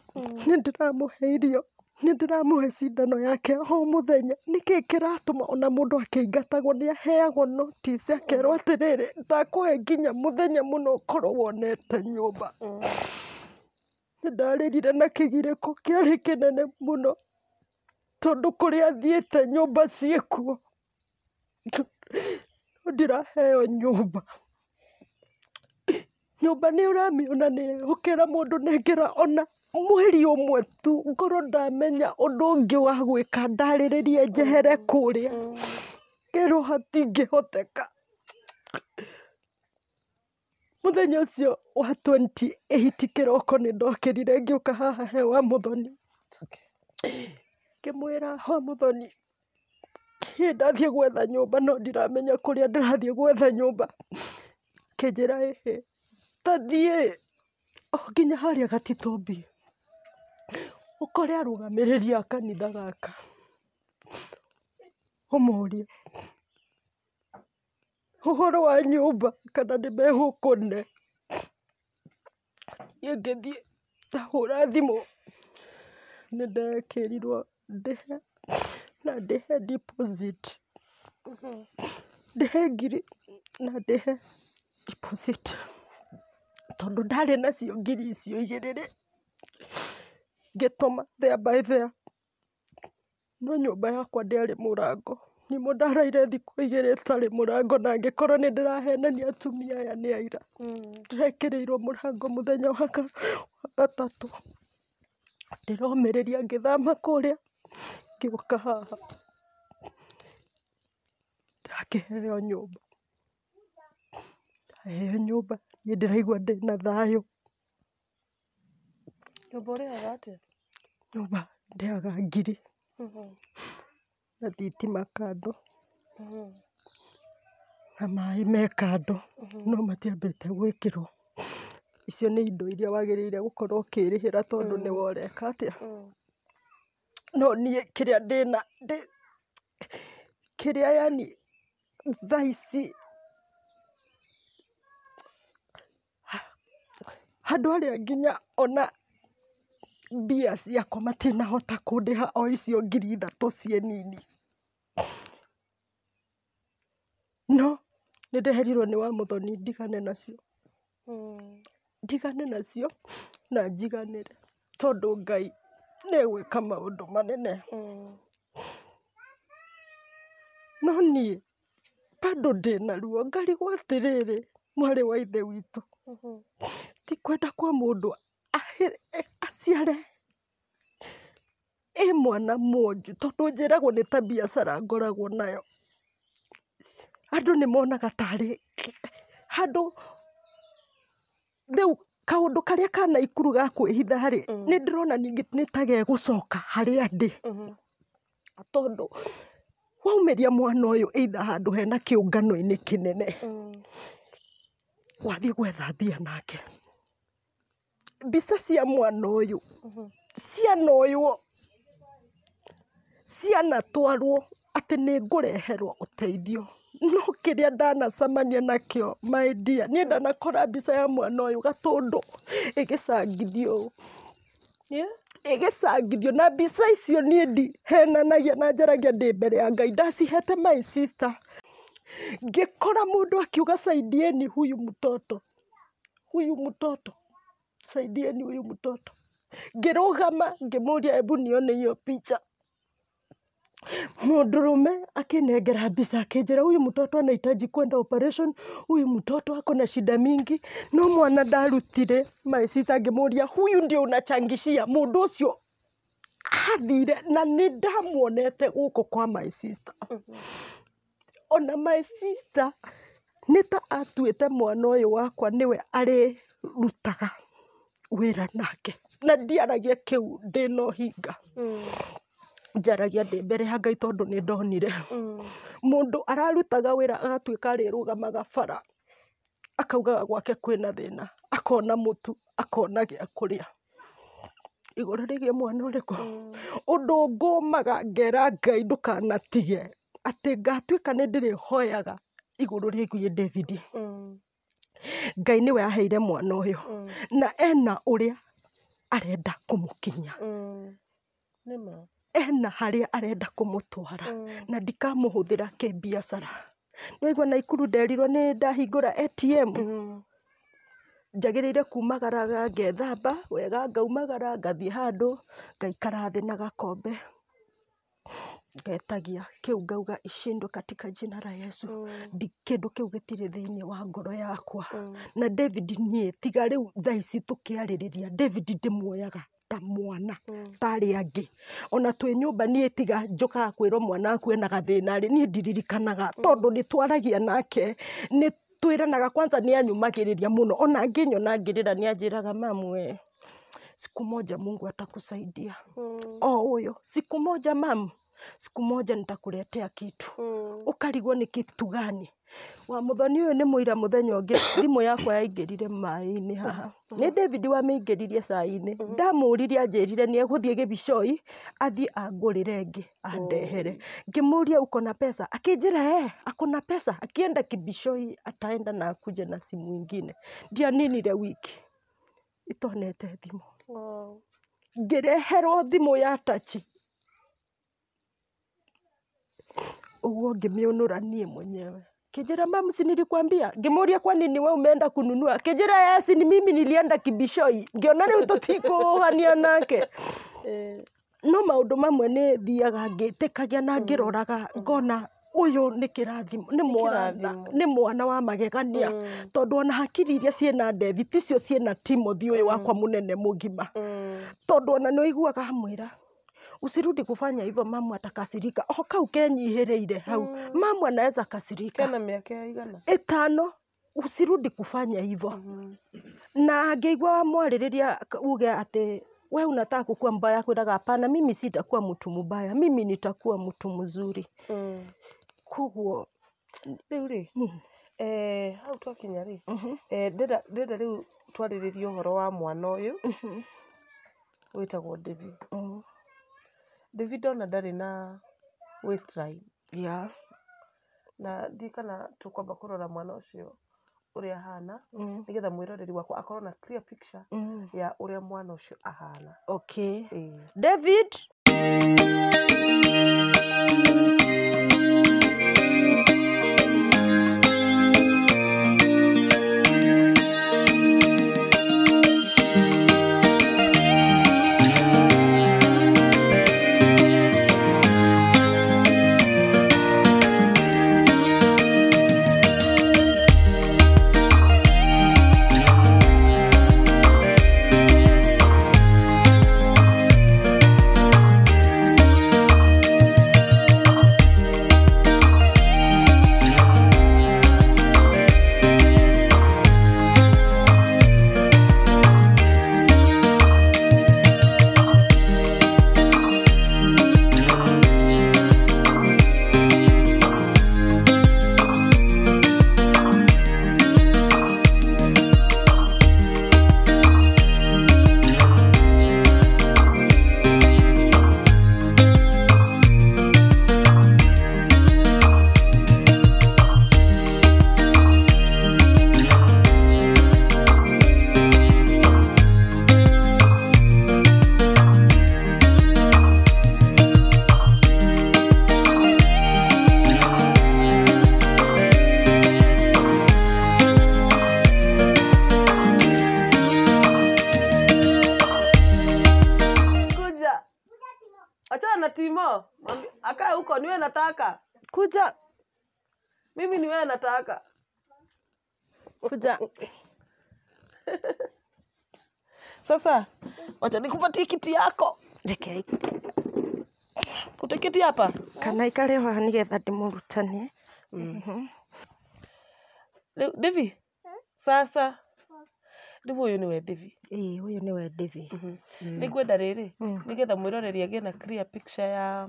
nĩ ndĩramũhe irio, nĩ ndĩramũhe cindano yake o mũthenya. Nĩkĩ kĩratũma ona mũndũ akĩingatagwo nĩ aheagwo notice akerwo atĩrĩrĩ, ndakũhe nginya mũthenya mũno ũkorwo wonete nyũmba. Nĩ ndarĩrire na kĩgirĩko kĩarĩ kĩnene mũno, tondũ kũrĩa thiĩte nyũmba ciĩkuo, ndiraheo nyũmba. Nyũmba nĩ ũramĩona nĩ hũkĩra mũndũ nengera ona mweri ũmwe tu, ngorwo ndamenya ũndũ ũngĩ wa gwĩka, ndarĩrĩrie njehere kũrĩa, ngero hatingĩhoteka. Mũthenya ũcio wa 28 kĩroko nĩ ndokĩrire ngĩũka haha he wa Mũthoni, ngĩmwĩra wa Mũthoni, niĩ ndathiĩ gwetha nyũmba no ndiramenya kũrĩa ndĩrathiĩ gwetha nyũmba. Kĩnjĩra ĩhĩ, ta thiĩ o nginya harĩa Gatitũmbi ũkore arũgamĩrĩri a kanitha gaka, ũmorie ũhoro wa nyũmba kana nĩ megũkũne. Niĩ ngĩthiĩ ndahũra thimũ, nĩ ndekĩrirwo ndĩhe na ndĩhe deposit, ndĩhe 1,000 na ndĩhe deposit, tondũ ndarĩ nacio 2,000 icio rĩ, ngĩtũma there by there. No nyũmba yakwa ndĩarĩ mũrango, nimo ndaraire thikũ 2 ĩtarĩ mũrango, na ngĩkorwo nĩ ndĩrahenania atumia aya nĩ aira. Ndĩrekĩrĩirwo mũrango mũthenya wa gatatũ, ndĩromĩrĩria ngĩthama kũrĩa ngĩũka haha, ndakĩheo nyũmba. Ndaheo nyũmba, niĩ ndĩraigua ndĩna thayũ. Nyũmba ũrĩhaga atĩa? Nyũmba ndĩhaga 1,000 na thitima kando na maĩ me kando, no matiambĩte gwĩkĩrwo. Icio nĩ indo iria wagĩrĩire gũkorwo ũkĩrĩhĩra tondũ nĩ woreka atĩa. No niĩ kĩrĩa ndĩna kĩrĩa yani thaa ici handũ harĩa nginya ona mbia ciakwa matinahota kũndĩha o icio 3,000 ciĩ nini. No nĩ ndeherirwo nĩ wa Mũthoni ndigane nacio, ndigane nacio na njiganĩre, tondũ Ngai nĩ egwĩka maũndũ manene. No niĩ bado ndĩna ruo, ngarigwo atĩrĩrĩ, mwarĩ wa ithe witũ, ti kwenda kwa mũndũ aciare mwana mwonju, tondũ njĩragwo nĩ ta biacara ngoragwo nayo. Andũ nĩ monaga tarĩ handũ, rĩu kaũndũ karĩa ka Naikuru ga kwĩhitha rĩ, nĩ ndĩrona ningĩ nĩ ta gegũcoka harĩa ndĩ, tondũ waumĩria mwana ũyũ either handũ hena kĩũngano-inĩ kĩnene, wathiĩ gwetha mbia nake, mbica cia mwana ũyũ cianoywo, cianatwarwo atĩ nĩ ngũreherwo ũteithio. No kĩrĩa ndanacemania nakĩo my dear, niĩ ndanakora mbica ya mwana ũyũ Gatũndũ ĩgĩcangithio ũũ, ĩgĩcangithio, na mbica icio niĩ ndihenanagia na njaragia ndĩ mbere ya Ngai, ndacihete my sister. Ngĩkora mũndũ akiuga saidieni huyu mtoto, saidieni huyu mtoto. Ngĩrũgama ngĩmũria hebu nione hiyo picha. Mũndũrũme akinengera mbica akĩnjĩra huyu mtoto anahitaji kwenda operation, huyu mtoto ako na shida mingi. No mwana ndarutire, my sister ngĩmũria huyu ndio unachangishia. Mũndũ ũcio athire na nĩ ndamuonete gũkũ kwa my sister. Ona my sister nĩ ta atuĩte mwana ũyũ wakwa nĩwe arĩrutaga wĩra nake, na ndiaragia kĩu ndĩna ũhinga, njaragia ndĩ mbere ya Ngai tondũ nĩ ndonire mũndũ ararutaga wĩra agatuĩka arĩrũgamaga bara, akaugaga gwake kwĩna thĩna, akona mũtu, akona gĩa kũrĩa. Igũrũ rĩgiĩ mwana ũrĩkũ, ũndũ ngũmaga ngera Ngai ndũkanatige atĩ ngatuĩka nĩ ndĩrĩhoyaga igũrũ rĩgiĩ David. Ngai nĩwe aheire mwana ũyũ, na ena ũrĩa arenda kũmũkinyia. nĩma ena harĩa arenda kũmũtwara na ndikamũhũthĩra kĩbiacara. Nĩwaigua Naikuru nderirwo nĩ ndahingũra ATM njagĩrĩire kumagara ngethamba wega ngaumagara ngathiĩ handũ ngaikara thĩ na gakombe ngetagia kĩu ngauga ishindwe katika jina la Yesu. Kĩndũ kĩu gĩtirĩ thĩinĩ wa ngoro yakwa. Na David niĩ tiga rĩu thaa ici tũkĩarĩrĩria David ndĩmuoyaga ta mwana tarĩ angĩ. Ona twĩ nyũmba niĩ tiga njokaga kwĩrwo mwana waku ena gathĩna rĩ niĩ ndiririkanaga tondũ nĩtwaragia nake twĩranaga kwanza nĩ anyumagĩrĩria mũno. Ona ngĩnyona ngĩrĩra nĩ anjĩraga mamu we siku moja Mungu atakusaidia. Huyo siku moja mamu, siku moja nitakuletea kitu. Ukarigwo nĩ kitu gani? Wa muthoni ũyũ nĩ mũira mũthenya ũngĩ thimũ yakwa yaingĩrire maĩ-inĩ haha. Nĩ David wamĩingĩririe cai-inĩ. Ndamũririe anjĩrire nĩ egũthiĩ Gĩbicoi athiĩ angũrĩre ĩngĩ andehere. Ngĩmũria uko na pesa? Akĩnjĩra ako na pesa. Akienda Gĩbicoi ataenda na akuje na simu ingine. Ndianinire wiki itonete thimũ. Ngĩreherwo thimũ ya tachi. Uguo ngĩmĩũnũra niĩ mwenyewe. Kijira mama si nilikwambia. Ngĩmũria kwa nini wewe umeenda kununua? Kijira yes ni mimi nilienda Gĩbicoi. Ngĩona rĩu tũtikũhania nake. No maũndũ mamwe nĩ thiaga ngĩtĩkagia na ngĩroraga ngona ũyũ nĩ kĩrathimo nĩ mwana wa magegania tondũ ona hakiri iria ciĩna David icio ciĩna Timothy ũyũ wakwa mũnene mũgima. Tondũ ona nĩ ũiguaga amwĩra usirudi kufanya hivyo mama atakasirika. Kau kenyihĩrĩire hau. Mama anaweza kasirika. Kana miaka ya igana? 5 usirudi kufanya hivyo. Na ngĩigua wamwarĩrĩria uge atĩ wewe unataka kukuwa mbaya, kwĩraga hapana mimi sitakuwa mtu mbaya, mimi nitakuwa mtu mzuri. Koguo rĩu rĩ hau twakinya rĩ ndĩrenda rĩu twarĩrĩrie ũhoro wa mwana ũyũ wĩtagwo David. David ona ndarĩ na waistline. Na ndi kana tũkwamba kũrora mwana ũcio ũrĩa ahana nĩgetha mwĩroreri wakwa akorwo na clear picture ya ũrĩa mwana ũcio ahana. Okay. David. Timo, akae huko niwe nataka. Kuja. Mimi niwe nataka. Kuja. Sasa, wacha nikupatie kiti yako. Reke. Uteketi hapa. Kana ikare haha nigetha ndimurutanie. Devi. Sasa. Ndivyo huyu niwe Devi. Huyu niwe Devi. Nĩngwenda rĩrĩ nĩgetha mwĩroreri agĩe na clear picture ya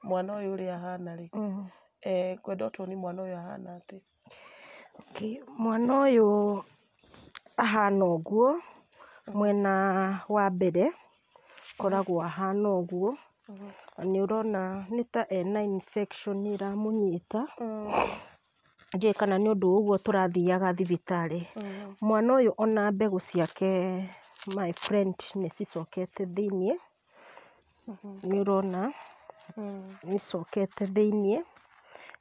mwana ũyũ ũrĩa ahana rĩ. Ngwenda ũtuonie mwana ũyũ ahana atĩ. Okay, mwana ũyũ ahana ũguo mwena wa mbere koragwo ahana ũguo. Nĩ ũrona nĩ ta ena infection ĩramũnyita. Ndiũĩ kana nĩ ũndũ ũguo tũrathiaga thibitarĩ. Mwana ũyũ ona mbegũ ciake my friend nĩ cicokete thĩinĩ nĩ ũrona nicokete thĩiniĩ,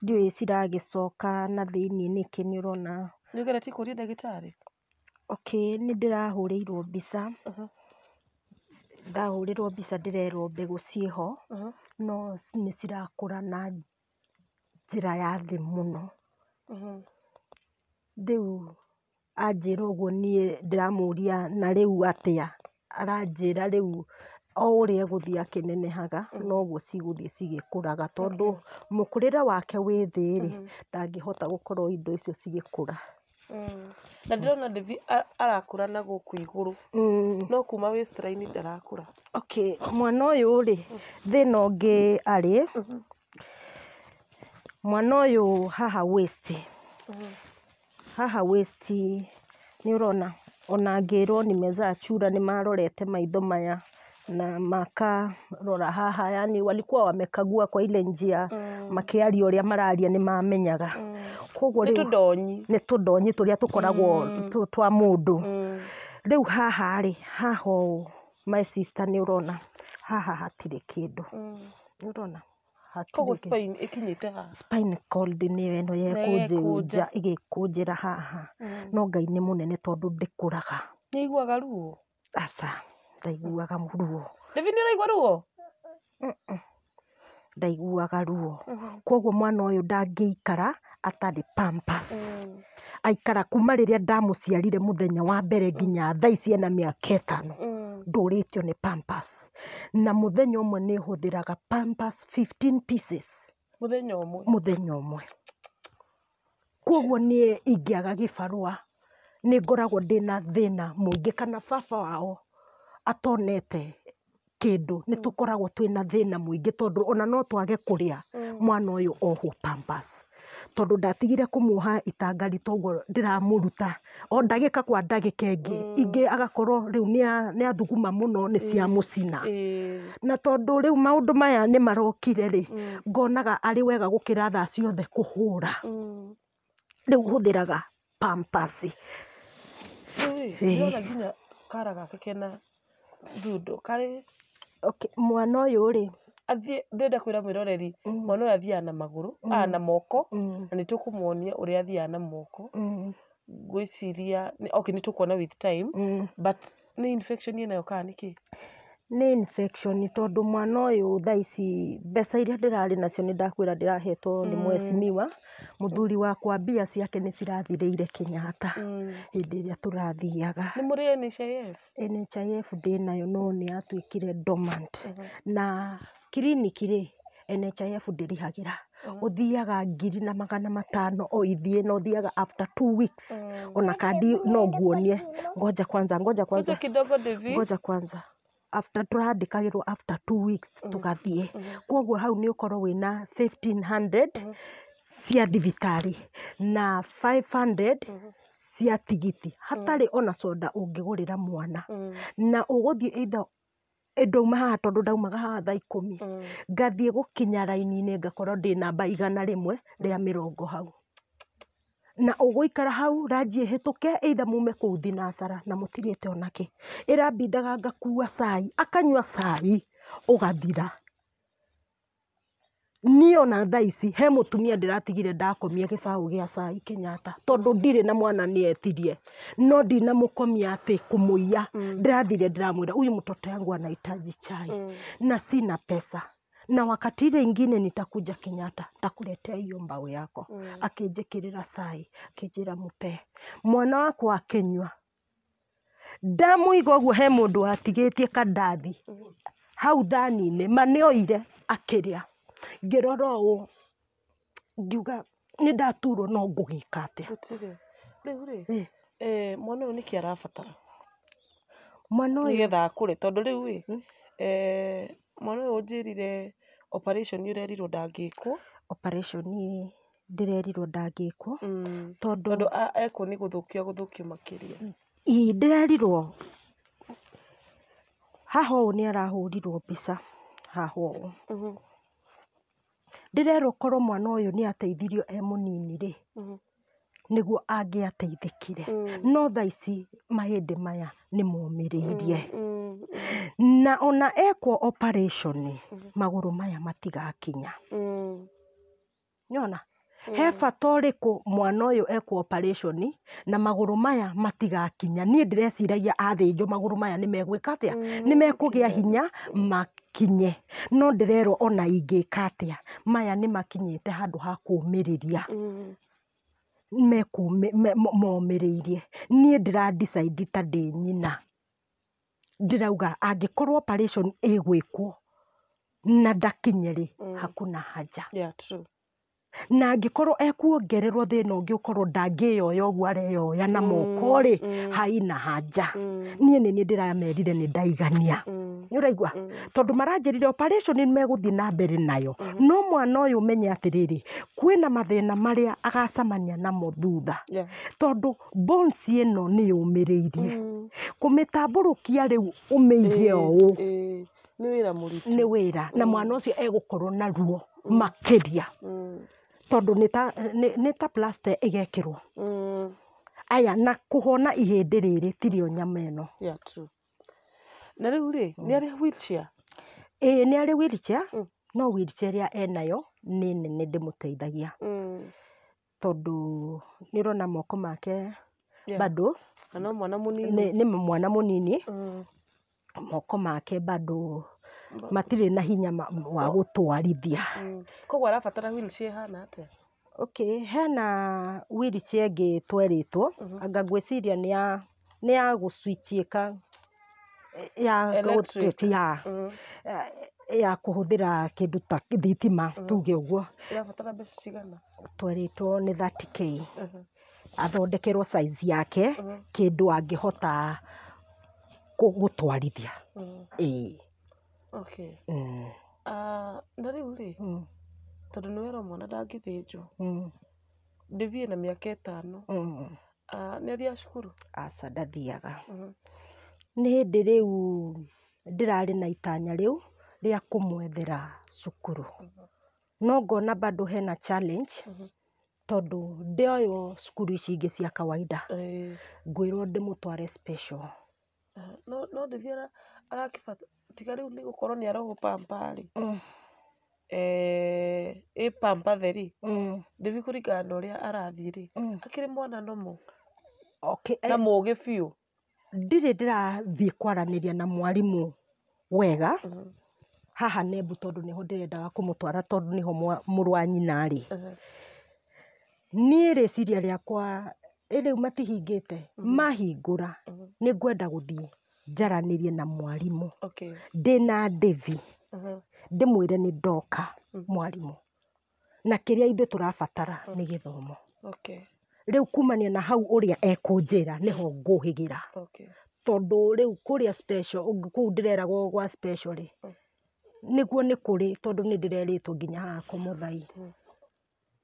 ndiũĩ ciragĩcoka na thĩiniĩ nĩkĩ, nĩ ũrona. Nĩ ũgeretie kũria ndagĩtarĩ? Okay, nĩ ndĩrahũrĩirwo mbica, ndahũrĩrwo mbica ndĩrerwo mbegũ ciĩho, no nĩ cirakũra na njĩra ya thĩ mũno. Rĩu anjĩra ũguo, niĩ ndĩramũria na rĩu atĩa, aranjĩra rĩu o ũrĩa egũthiĩ akĩnenehaga noguo cigũthiĩ cigĩkũraga, tondũ mũkũrĩre wake wĩ thĩ-rĩ, ndangĩhota gũkorwo indo icio cigĩkũra. Na ndĩrona Devi arakũra na gũkũ igũrũ, no kuma waistline ndarakũra. Okay, mwana ũyũ-rĩ, thĩna ũngĩ arĩ, mwana ũyũ haha waist, haha waist nĩ ũrona, ona ngĩrwo Ndaciarire nĩ marorete maitho maya na makarora haha, yani walikuwa wamekagua kwa ile njia, makĩaria ũrĩa mararia nĩ mamenyaga. Koguo nĩ tũndonyi, nĩ tũndonyi tũrĩa tũkoragwo twa mũndũ. Rĩu haha-rĩ, haha ũũ my sister, nĩ ũrona haha hatirĩ kĩndũ, nĩ ũrona. Koguo spine ĩkinyĩte haha. Spine cord nĩyo ĩno yekũnja ĩgĩkũnjĩra haha, no Ngai nĩ mũnene tondũ ndĩkũraga. Nĩ aiguaga ruo? Aca, ndaiguaga ruo. Devi, nĩ ũraigua ruo? Ndaiguaga ruo. Koguo mwana ũyũ ndangĩikara atarĩ pampers. Aikara kuma rĩrĩa ndamũciarire mũthenya wa mbere nginya thaa ici ena mĩaka 5, ndũrĩtio nĩ pampers. Na mũthenya ũmwe nĩ hũthĩraga pampers 15 pieces. Mũthenya ũmwe? Mũthenya ũmwe. Koguo niĩ ingĩaga gĩbarũa nĩ ngoragwo ndĩna thĩna mũingĩ, kana baba wao atonete kĩndũ, nĩ tũkoragwo twĩna thĩna mũingĩ, tondũ ona no twage kũrĩa, mwana ũyũ ohwo pampers. Tondũ ndatigire kũmuoha itanga ritoguo ndĩramũruta o ndagĩka kwa ndagĩka ingĩ agakorwo rĩu nĩ athuguma mũno, nĩ cia mũcina. Na tondũ rĩu maũndũ maya nĩ marokire-rĩ, ngonaga arĩ wega gũkĩra thaa ciothe kũhũra. Rĩu hũthĩraga pampers. Ndĩrona nginya kara gake kena thundo karĩ. Okay, mwana ũyũ-rĩ, ndĩrenda kwĩra mwĩroreri, mwana ũyũ athiaga na magũrũ, na moko, na nĩ tũkũmuonia ũrĩa athiaga na moko. Ngwĩciria okay, nĩ tũkuona with time, but nĩ infection ĩnayo kana nĩkĩ? Nĩ infection, tondũ mwana ũyũ thaa ici mbeca iria ndĩrarĩ nacio nĩ ndakwĩra ndĩrahetwo nĩ mheshimiwa, mũthuri wakwa mbia ciake nĩ cirathirĩire Kenyatta hĩndĩ ĩrĩa tũrathiaga. Nĩ mũrĩ NHIF? NHIF ndĩnayo no nĩ yatuĩkire dormant. Na kiriniki-rĩ, NHIF ndĩrĩhagĩra, ũthiaga 2,500 o ithiĩ, na ũthiaga after 2 weeks. Ona kandi no nguonie, ngoja kwanza after tũrandĩkagĩrwo after 2 weeks tũgathiĩ. Koguo hau nĩ ũkorwo wĩna 1,500 cia thibitarĩ na 500 cia tigiti, hatarĩ ona soda ũngĩgũrĩra mwana. Na ũgũthiĩ either ndauma haha, tondũ ndaumaga haha thaa 10, ngathiĩ gũkinya raini-inĩ ngakorwo ndĩ namba 100 rĩa mĩrongo hau. Na ũgũikara hau ranji ĩhĩtũke, either mume kũu thinacara na mũtirĩte onakĩ. Ĩrambindaga ngakua cai, akanyua cai ũgathira. Niĩ ona thaa ici he mũtumia ndĩratigire ndakomia gĩbaũ gĩa cai Kenyatta, tondũ ndirĩ na mwana nĩetirie, no ndinamũkomia atĩ kũmũiya. Ndĩrathire ndĩramwĩra huyu mtoto yangu anahitaji chai na sina pesa, na wakati ile ingine nitakuja Kenyatta takuletea hiyo mbao yako. Akĩnjĩkĩrĩra cai, akĩnjĩra mũpe. Mwana wakwa akĩnyua, ndamũiga ũguo he mũndũ watigĩtie kandathi hau thani-inĩ, ma nĩoire akĩrĩa. Ngĩrora ũũ ngiuga nĩ ndaturwo no ngũgĩka atĩa. Rĩu-rĩ, mwana ũyũ nĩkĩ arabatara mwana ũyũ nĩgetha akũre? Tondũ rĩu-rĩ, mwana ũyũ ũnjĩrire operation ũrerirwo ndangĩkwo. Operation ndĩrerirwo ndangĩkwo tondũ ekwo nĩ gũthũkio makĩria. Ndĩrerirwo haha ũũ nĩ arahũrirwo mbica haha ũũ. Ndĩrerwo korwo mwana ũyũ nĩ ateithirio e mũnini-rĩ, nĩguo angĩateithĩkire, no thaa ici mahĩndĩ maya nĩ momĩrĩirie. na ona ekwo operation maguru maya matigakinya nyona he bata ũrĩkũ mwana ũyũ ekwo operation na magũrũ maya matigakinya niĩ ndĩreciragia athĩnjwo magũrũ maya nĩmegwĩka atĩa nĩmekũgĩa hinya makinye no ndĩrerwo ona ingĩka atĩa maya nĩmakinyĩte handũ ha kũmĩrĩria momĩrĩirie niĩ ndĩra-decide ta ndĩ nyina ndĩrauga angĩkorwo operation ĩgwĩkwo na ndakinye-rĩ hakuna haja na angĩkorwo ekuongererwo thĩna ũngĩ ũkorwo ndangĩyoya ũguo areyoya na moko-rĩ haina haja niĩ nĩ ndĩramerire nĩ ndaigania nĩũraigua tondũ maranjĩrire operation megũthiĩ na mbere nayo no mwana ũyũ menye atĩrĩrĩ kwĩna mathĩna marĩa agacemania namo thutha tondũ bones ĩno nĩyũmĩrĩirie kũmĩtambũrũkia rĩu ũmĩige ũũ nĩ wĩra na mwana ũcio egũkorwo na ruo makĩria tondũ nĩ ta plaster ĩgekĩrwo aya na kũhona ihĩndĩ rĩrĩ tirĩo nyama ĩno na rĩu-rĩ nĩ arĩ wheelchair nĩ arĩ wheelchair no wheelchair ĩrĩa enayo nĩ nene ndĩmũteithagia tondũ nĩũrona moko make bado nĩ mwana mũnini moko make bado matirĩ na hinya wa gũtwarithia koguo arabatara wheelchair hana atĩa hena wheelchair ĩngĩ twerĩtwo anga ngwĩciria nĩ ya gũswitchĩka ya kũhũthĩra kĩndũ ta thitima tuge ũguo ĩrabatara mbeca cigana twerĩtwo nĩ 30k athondekerwo size yake kĩndũ angĩhota gũtwarithia na rĩu-rĩ tondũ nĩwera mwana ndangĩthĩnjwo ndĩthiĩ na mĩaka 5 nĩ athiaga cukuru aca ndathiaga nĩ hĩndĩ rĩu ndĩrarĩ na itanya rĩu rĩa kũmwethera cukuru no ngona bado hena challenge tondũ ndĩoywo cukuru ici ingĩ cia kawaida ngwĩrwo ndĩmũtware special no ndĩthiĩ arakĩbata tiga rĩu nĩ gũkorwo nĩ arohwo pampa-rĩ pampa theri ndĩthiĩ kũringana na ũrĩa arathiĩ-rĩ akĩrĩ mwana nomo na mũgĩ biũ ndirĩ ndĩrathiĩ kwaranĩria na mwarimũ wega haha Nembu tondũ niho ndĩrendaga kũmũtwara tondũ niho mũrũ wa nyina arĩ niĩ rĩciria rĩakwa rĩu matihingĩte mahingũra nĩ ngwenda gũthiĩ njaranĩrie na mwarimũ ndĩna ndevi ndĩmwĩre nĩ ndoka mwarimũ na kĩrĩa ithuĩ tũrabatara nĩ gĩthomo rĩu kumania na hau ũrĩa ekũnjĩra nĩho ngũhĩgĩra tondũ rĩu kũrĩa special kũu ndĩreragwo gwa special rĩ nĩguo nĩ kũrĩ tondũ nĩ ndĩrerĩtwo nginya haha Komothai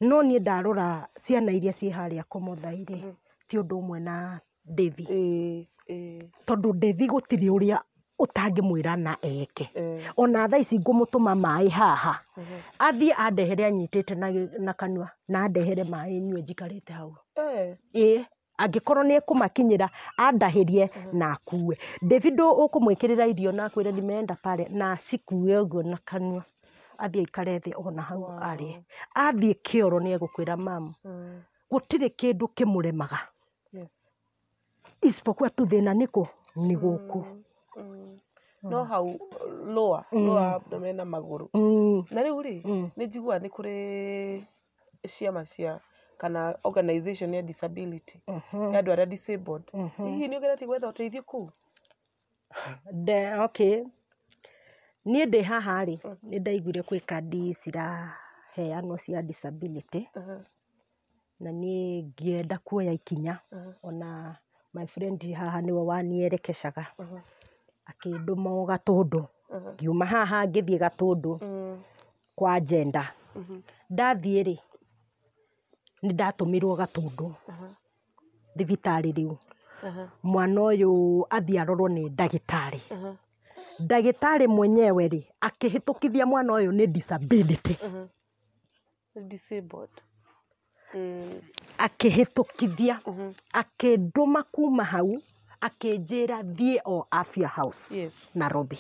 no niĩ ndarora ciana iria ciĩ harĩa Komothai rĩ ti ũndũ ũmwe na Devi tondũ Devi gũtirĩ ũrĩa ũtangĩmwĩra na eke ona thaa ici ngũmũtũma maĩ haha athiĩ andehere anyitĩte na kanua na andehere maĩ nyue njikarĩte hau angĩkorwo nĩ ekũmakinyĩra andahĩrie na akue David ũkũmwĩkĩrĩra irio na akwĩre nimeenda pale na acikue ũguo na kanua athiĩ aikare thĩ ona hau arĩ athiĩ kĩoro nĩ egũkwĩra mamu gũtirĩ kĩndũ kĩmũremaga isipokuwa tu thĩna nĩkũ nĩ gũkũ no hau lower abdomen na magũrũ na rĩu rĩ nĩ njiguaga nĩ kũrĩ ciama cia kana organization ya disability ya andũ arĩa disabled hihi nĩ ũgeretie gwetha ũteithio kũu niĩ ndĩ haha rĩ nĩ ndaiguire kwĩ kandi ciraheanwo cia disability na niĩ ngĩenda kuoya ikinya ona my friend haha nĩwe wanierekecaga akĩndũma o Gatũndũ ngiuma haha ngĩthiĩ Gatũndũ kwa agenda ndathiĩ rĩ nĩ ndatũmirwo Gatũndũ thibitarĩ rĩu mwana ũyũ athiĩ arorwo nĩ ndagĩtarĩ ndagĩtarĩ mwenyewe rĩ akĩhĩtũkithia mwana ũyũ nĩ disability disabled akĩhĩtũkithia akĩndũma kuma hau akĩnjĩra thiĩ o Afya House Yes. Nairobi.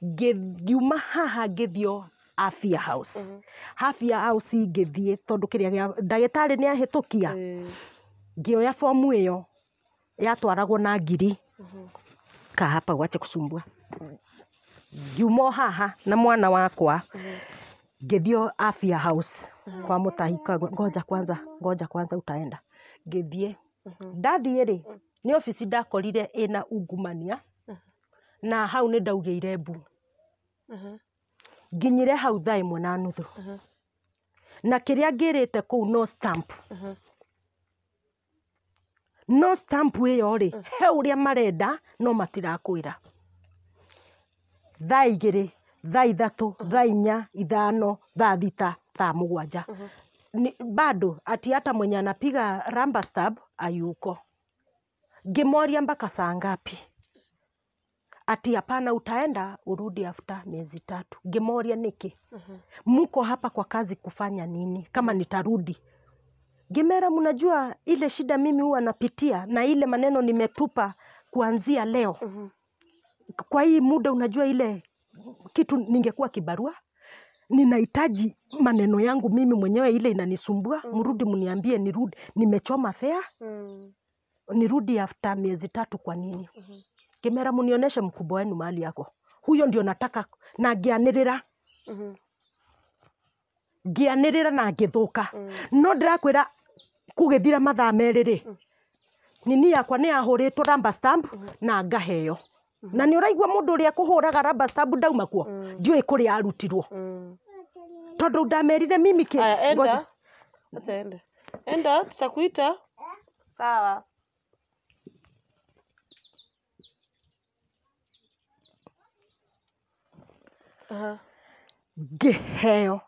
Ngiuma haha ngĩthiĩ Afya House. Afya House ngĩthiĩ tondũ kĩrĩa gĩa ndagĩtarĩ nĩ ahĩtũkia. Ngĩoya fomu ĩyo yatwaragwo na ngiri. Hapa wache kusumbua. Ngiuma haha na mwana wakwa ngĩthiĩ Afya House kwa mũtahi ngoja kwanza utaenda. Ngĩthiĩ ndathiĩ rĩ nĩ obici ndakorire ĩna ungumania na hau nĩ ndaugĩire mbu. Nginyire hau 1:30 na kĩrĩa ngĩrĩte kũu no stamp. No stamp ĩyo rĩ he ũrĩa marenda no matirakwĩra. 2:00, 3:00, 4:00, 5:00, 6:00, 7:00. Bado ati hata mwenye anapiga ramba stamp hayuko. Ngemoria mpaka saa ngapi? Ati hapana utaenda urudi after miezi 3. Ngemoria niki? Mko hapa kwa kazi kufanya nini? Kama nitarudi. Gemera mnajua ile shida mimi huwa napitia na ile maneno nimetupa kuanzia leo. Kwa hii muda unajua ile kitu ningekuwa kibarua. Ninahitaji maneno yangu mimi mwenyewe ile inanisumbua. Mrudi mniambie nirudi. Nimechoma fare. Nirudi after miezi 3 kwa nini? Gemera mnioneshe mkubwa wenu mahali yako. Huyo ndio nataka na ngianirira. Ngianirira na ngithuka. No ndirakwira kugithira mathaa merĩ nini yakwa nĩ yahũrĩtwo ramba stamp na ngaheo. Na nĩ ũraigua mũndũ ũrĩa kũhũraga ramba stamp ndauma kuo ndiũĩ kũrĩa arutirwo. Tondũ ndamerire mimi kĩ ngoja ataende. Enda tutakuita. Sawa. Ngĩheo.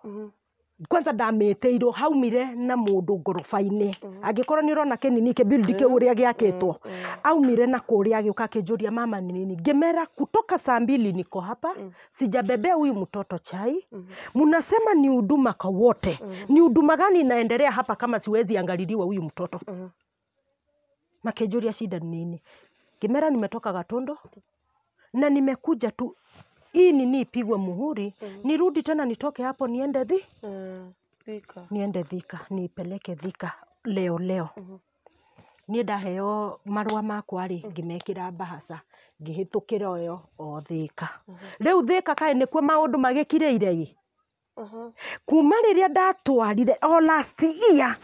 Kwanza ndameteirwo haumire na mũndũ ngoroba-inĩ. Angĩkorwo nĩ ũrona kĩnini kĩ build kĩu ũrĩa gĩakĩtwo. Aumire na kũrĩa agĩũka akĩnjũria mama ni nini. Ngemera kutoka saa 2 niko hapa. Sijabebea huyu mtoto chai. Mnasema ni huduma kwa wote. Ni huduma gani inaendelea hapa kama siwezi angaliliwa huyu mtoto? Makĩnjũria shida ni nini? Ngemera nimetoka Gatondo na nimekuja tu hii nini ipigwe muhuri, nirudi tena nitoke hapo niende Thika. Niende Thika, nipeleke Thika leo. Niĩ ndaheo marũa makwa rĩ ngĩmekĩra bahasha, ngĩhĩtũkĩra oyo o Thika. Rĩu Thika kaĩ nĩkuo maũndũ magĩkirĩire ĩ. Kuma rĩrĩa ndatwarire o last year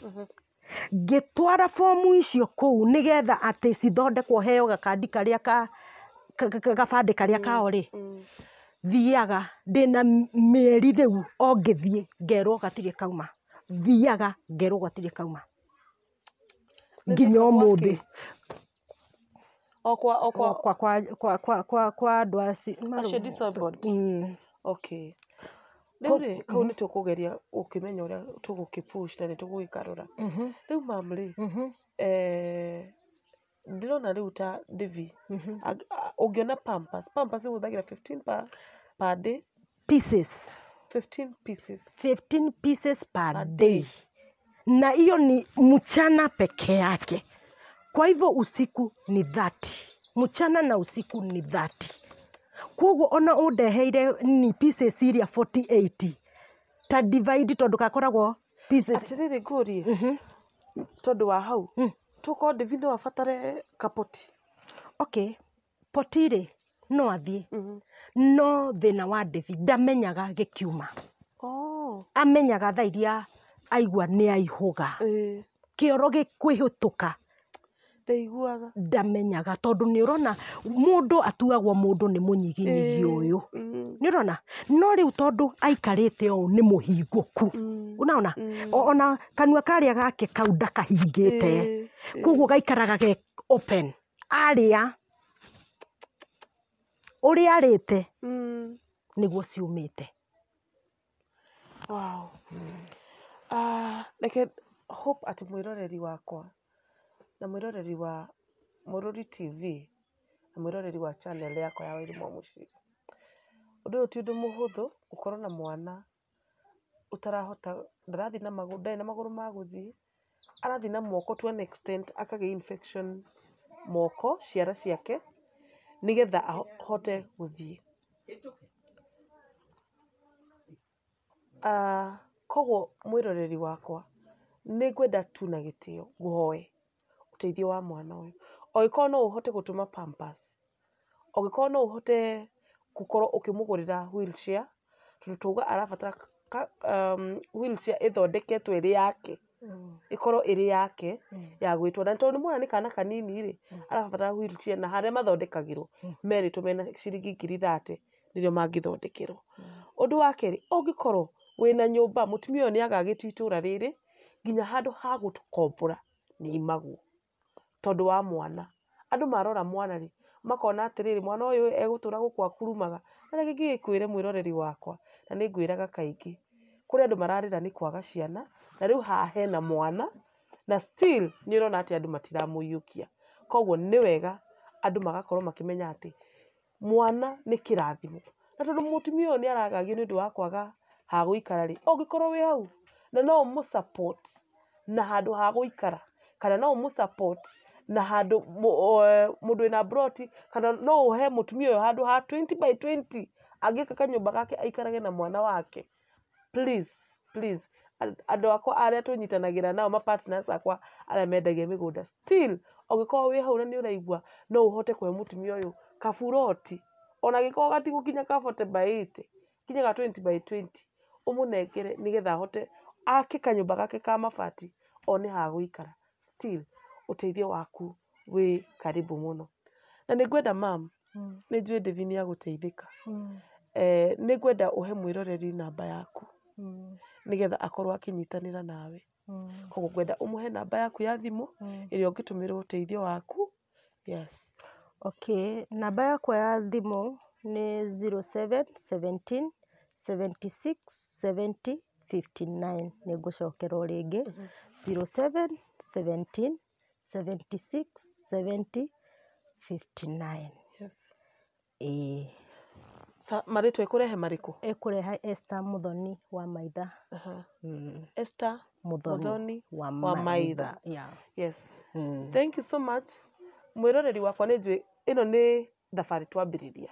ngĩtwara fomu icio kũu nĩgetha atĩ cithondekwo heo gakandi karĩa gabandĩ karĩa kao rĩ. Thiaga ndĩna mĩeri rĩu o ngĩthiĩ ngerwo gatirĩ kauma. Thiaga ngerwo gatirĩ kauma. Nginya ũmũthĩ. Kwa andũ acio disabled. Okay. Rĩu kau nĩ tũkũgeria ũkĩmenya ũrĩa tũgũkĩpush na nĩ tũgũgĩkarũra. Rĩu mam rĩ ndĩrona rĩu ta Devi ũngĩona Pampers ĩhũthagĩra 15 per day. Pieces. 15 pieces. 15 pieces per day. Na hiyo ni mchana peke yake. Kwa hivyo usiku ni 30. Mchana na usiku ni 30. Kwa hivyo ona undeheire ni pieces iria 48. Ta divide tondu gakoragwo pieces. Atirĩrĩ ngũrie. Tondu wa hau. Tuko Devi no abatare kapoti. Okay. Potire no athie. No thina wa Devi ndamenyaga gĩkiuma. Amenyaga thaa iria aigua nĩ aihuga. Kĩoro gĩkwĩhũtũka. Ndaiguaga. Ndamenyaga tondu nĩ ũrona mũndũ atuagwo mũndũ nĩ mũnyiginyigi ũyũ. Nĩ ũrona no rĩu tondu aikarĩte ũũ nĩ mũhingũku. Unaona ona kanua karĩa gake kau ndakahingĩte. Koguo gaikaraga ge open. Arĩa ũrĩa arĩte nĩguo ciumĩte. Wow. Like hope ati mwĩroreri wakwa na mwĩroreri wa Mũrũri TV na mwĩroreri wa channel yakwa ya Wairimũ Mũciĩ. Ũndũ ũyũ ti ũndũ mũhũthũ gũkorwo na mwana ũtarahota ndarathi na magũrũ ma gũthiĩ, arathi na moko to an extent akagĩa infection moko ciara ciake nigetha ahote guthii. Koguo mwiroreri wakwa nĩ ngwenda tu na gĩtĩo nguhoe ũteithio wa mwana ũyũ. Ũngĩkorwo no ũhote gũtũma pampers, ũngĩkorwo no ũhote gũkorwo ũkĩmũgũrĩra wheelchair, tondũ tuuga arabatara wheelchair ĩthondeketwo ĩrĩ yake, ĩkorwo ĩrĩ yake ya gwĩtwo. Na tondũ nĩmwona nĩ kana kanini rĩ, arabatara wheelchair, na harĩa mathondekagĩrwo merĩtwo mena ciringi 30,000 nĩrĩo mangĩthondekerwo. Ũndũ wa kerĩ, ũngĩkorwo wĩna nyũmba, mũtumia ũyũ nĩ agagĩtio itũũra rĩrĩ nginya handũ ha gũkombora nĩ aimagwo tondũ wa mwana. Andũ marora mwana rĩ, makona atĩrĩrĩ, mwana ũyũ egũtũũra gũkũ akurumaga. Na rĩngĩ ngĩkwĩre mwĩroreri wakwa, na nĩ ngwĩraga kaingĩ, kũrĩ andũ mararĩra nĩ kwaga ciana, na rĩu haha hena mwana, na still nĩ ũrona atĩ andũ matiramũiyũkia. Koguo nĩ wega andũ magakorwo makĩmenya atĩ mwana nĩ kĩrathimo. Na tondũ mũtumia ũyũ nĩ aragagio nĩ ũndũ wa kwaga ha gũikara rĩ, ũngĩkorwo wĩ hau na no ũmũ-support na handũ ha gũikara, kana no ũmũ-support na handũ mũndũ wĩna mburoti, kana no ũhe mũtumia ũyũ handũ ha 20x20 angĩaka kanyũmba gake aikarage na mwana wake. Please, please, andũ akwa arĩa tũnyitanagĩra nao, ma-partners akwa arĩa mendagia mĩgũnda, still ũngĩkorwo wĩ hau na nĩ ũraigua no ũhote kũhe mũtumia ũyũ kaburoti, ona gĩkorwo gatigũkinya ka 40x80, kinya ga 20x20, ũmũnengere nĩgetha ahote ake kanyũmba gake ka mabati, one ha gũikara. Still ũteithio waku wĩ karibu mũno. Na nĩ ngwenda nĩ njũĩ Devi nĩ agũteithĩka. Nĩ ngwenda ũhe mwĩroreri namba yaku nĩgetha akorwo akĩnyitanĩra nawe. Koguo ngwenda ũmũhe namba yaku ya thimũ ĩrĩa ũngĩtũmĩra ũteithio waku. Yes. Okay, namba yakwa ya thimũ nĩ 0717 76 70 59. Nĩ ngũcokera o rĩngĩ 0717 76 70 59. Yes. Ĩĩ. Marĩtwa ĩkũrehe marĩkũ? Ĩkũrehe Esther Muthoni wa Maitha. Esther Muthoni wa Maitha. Yeah. Yes. Thank you so much. Mwĩroreri wakwa nĩ njũĩ ĩno nĩ thabarĩ twambĩrĩria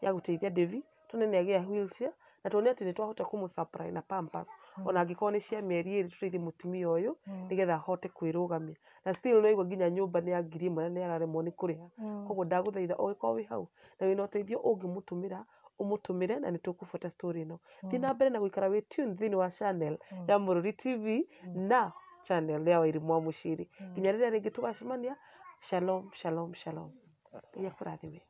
ya gũteithia Devi, tuone nĩ agĩa wheelchair, na tuone atĩ nĩ twahota kũmũ-supply na pampers, ona angĩkorwo nĩ cia mĩeri 2 tũteithie mũtumia ũyũ nĩgetha ahote kwĩrũgamia. Na still no igua nginya nyũmba nĩ ya 1,000 na nĩ araremwo nĩ kũrĩha. Koguo ndagũthaitha ũngĩkorwo wĩ hau na wĩna ũteithio ũngĩmũtũmĩra, ũmũtũmĩre na nĩ tũkũbuata story ĩno. Thiĩ na mbere na gũikara wĩ tuned thĩinĩ wa channel ya Mũrũri TV na channel ya Wairimũ wa Mũciri. Nginya rĩrĩa rĩngĩ tũgacemania, shalom, shalom, shalom. Ngai akũrathime.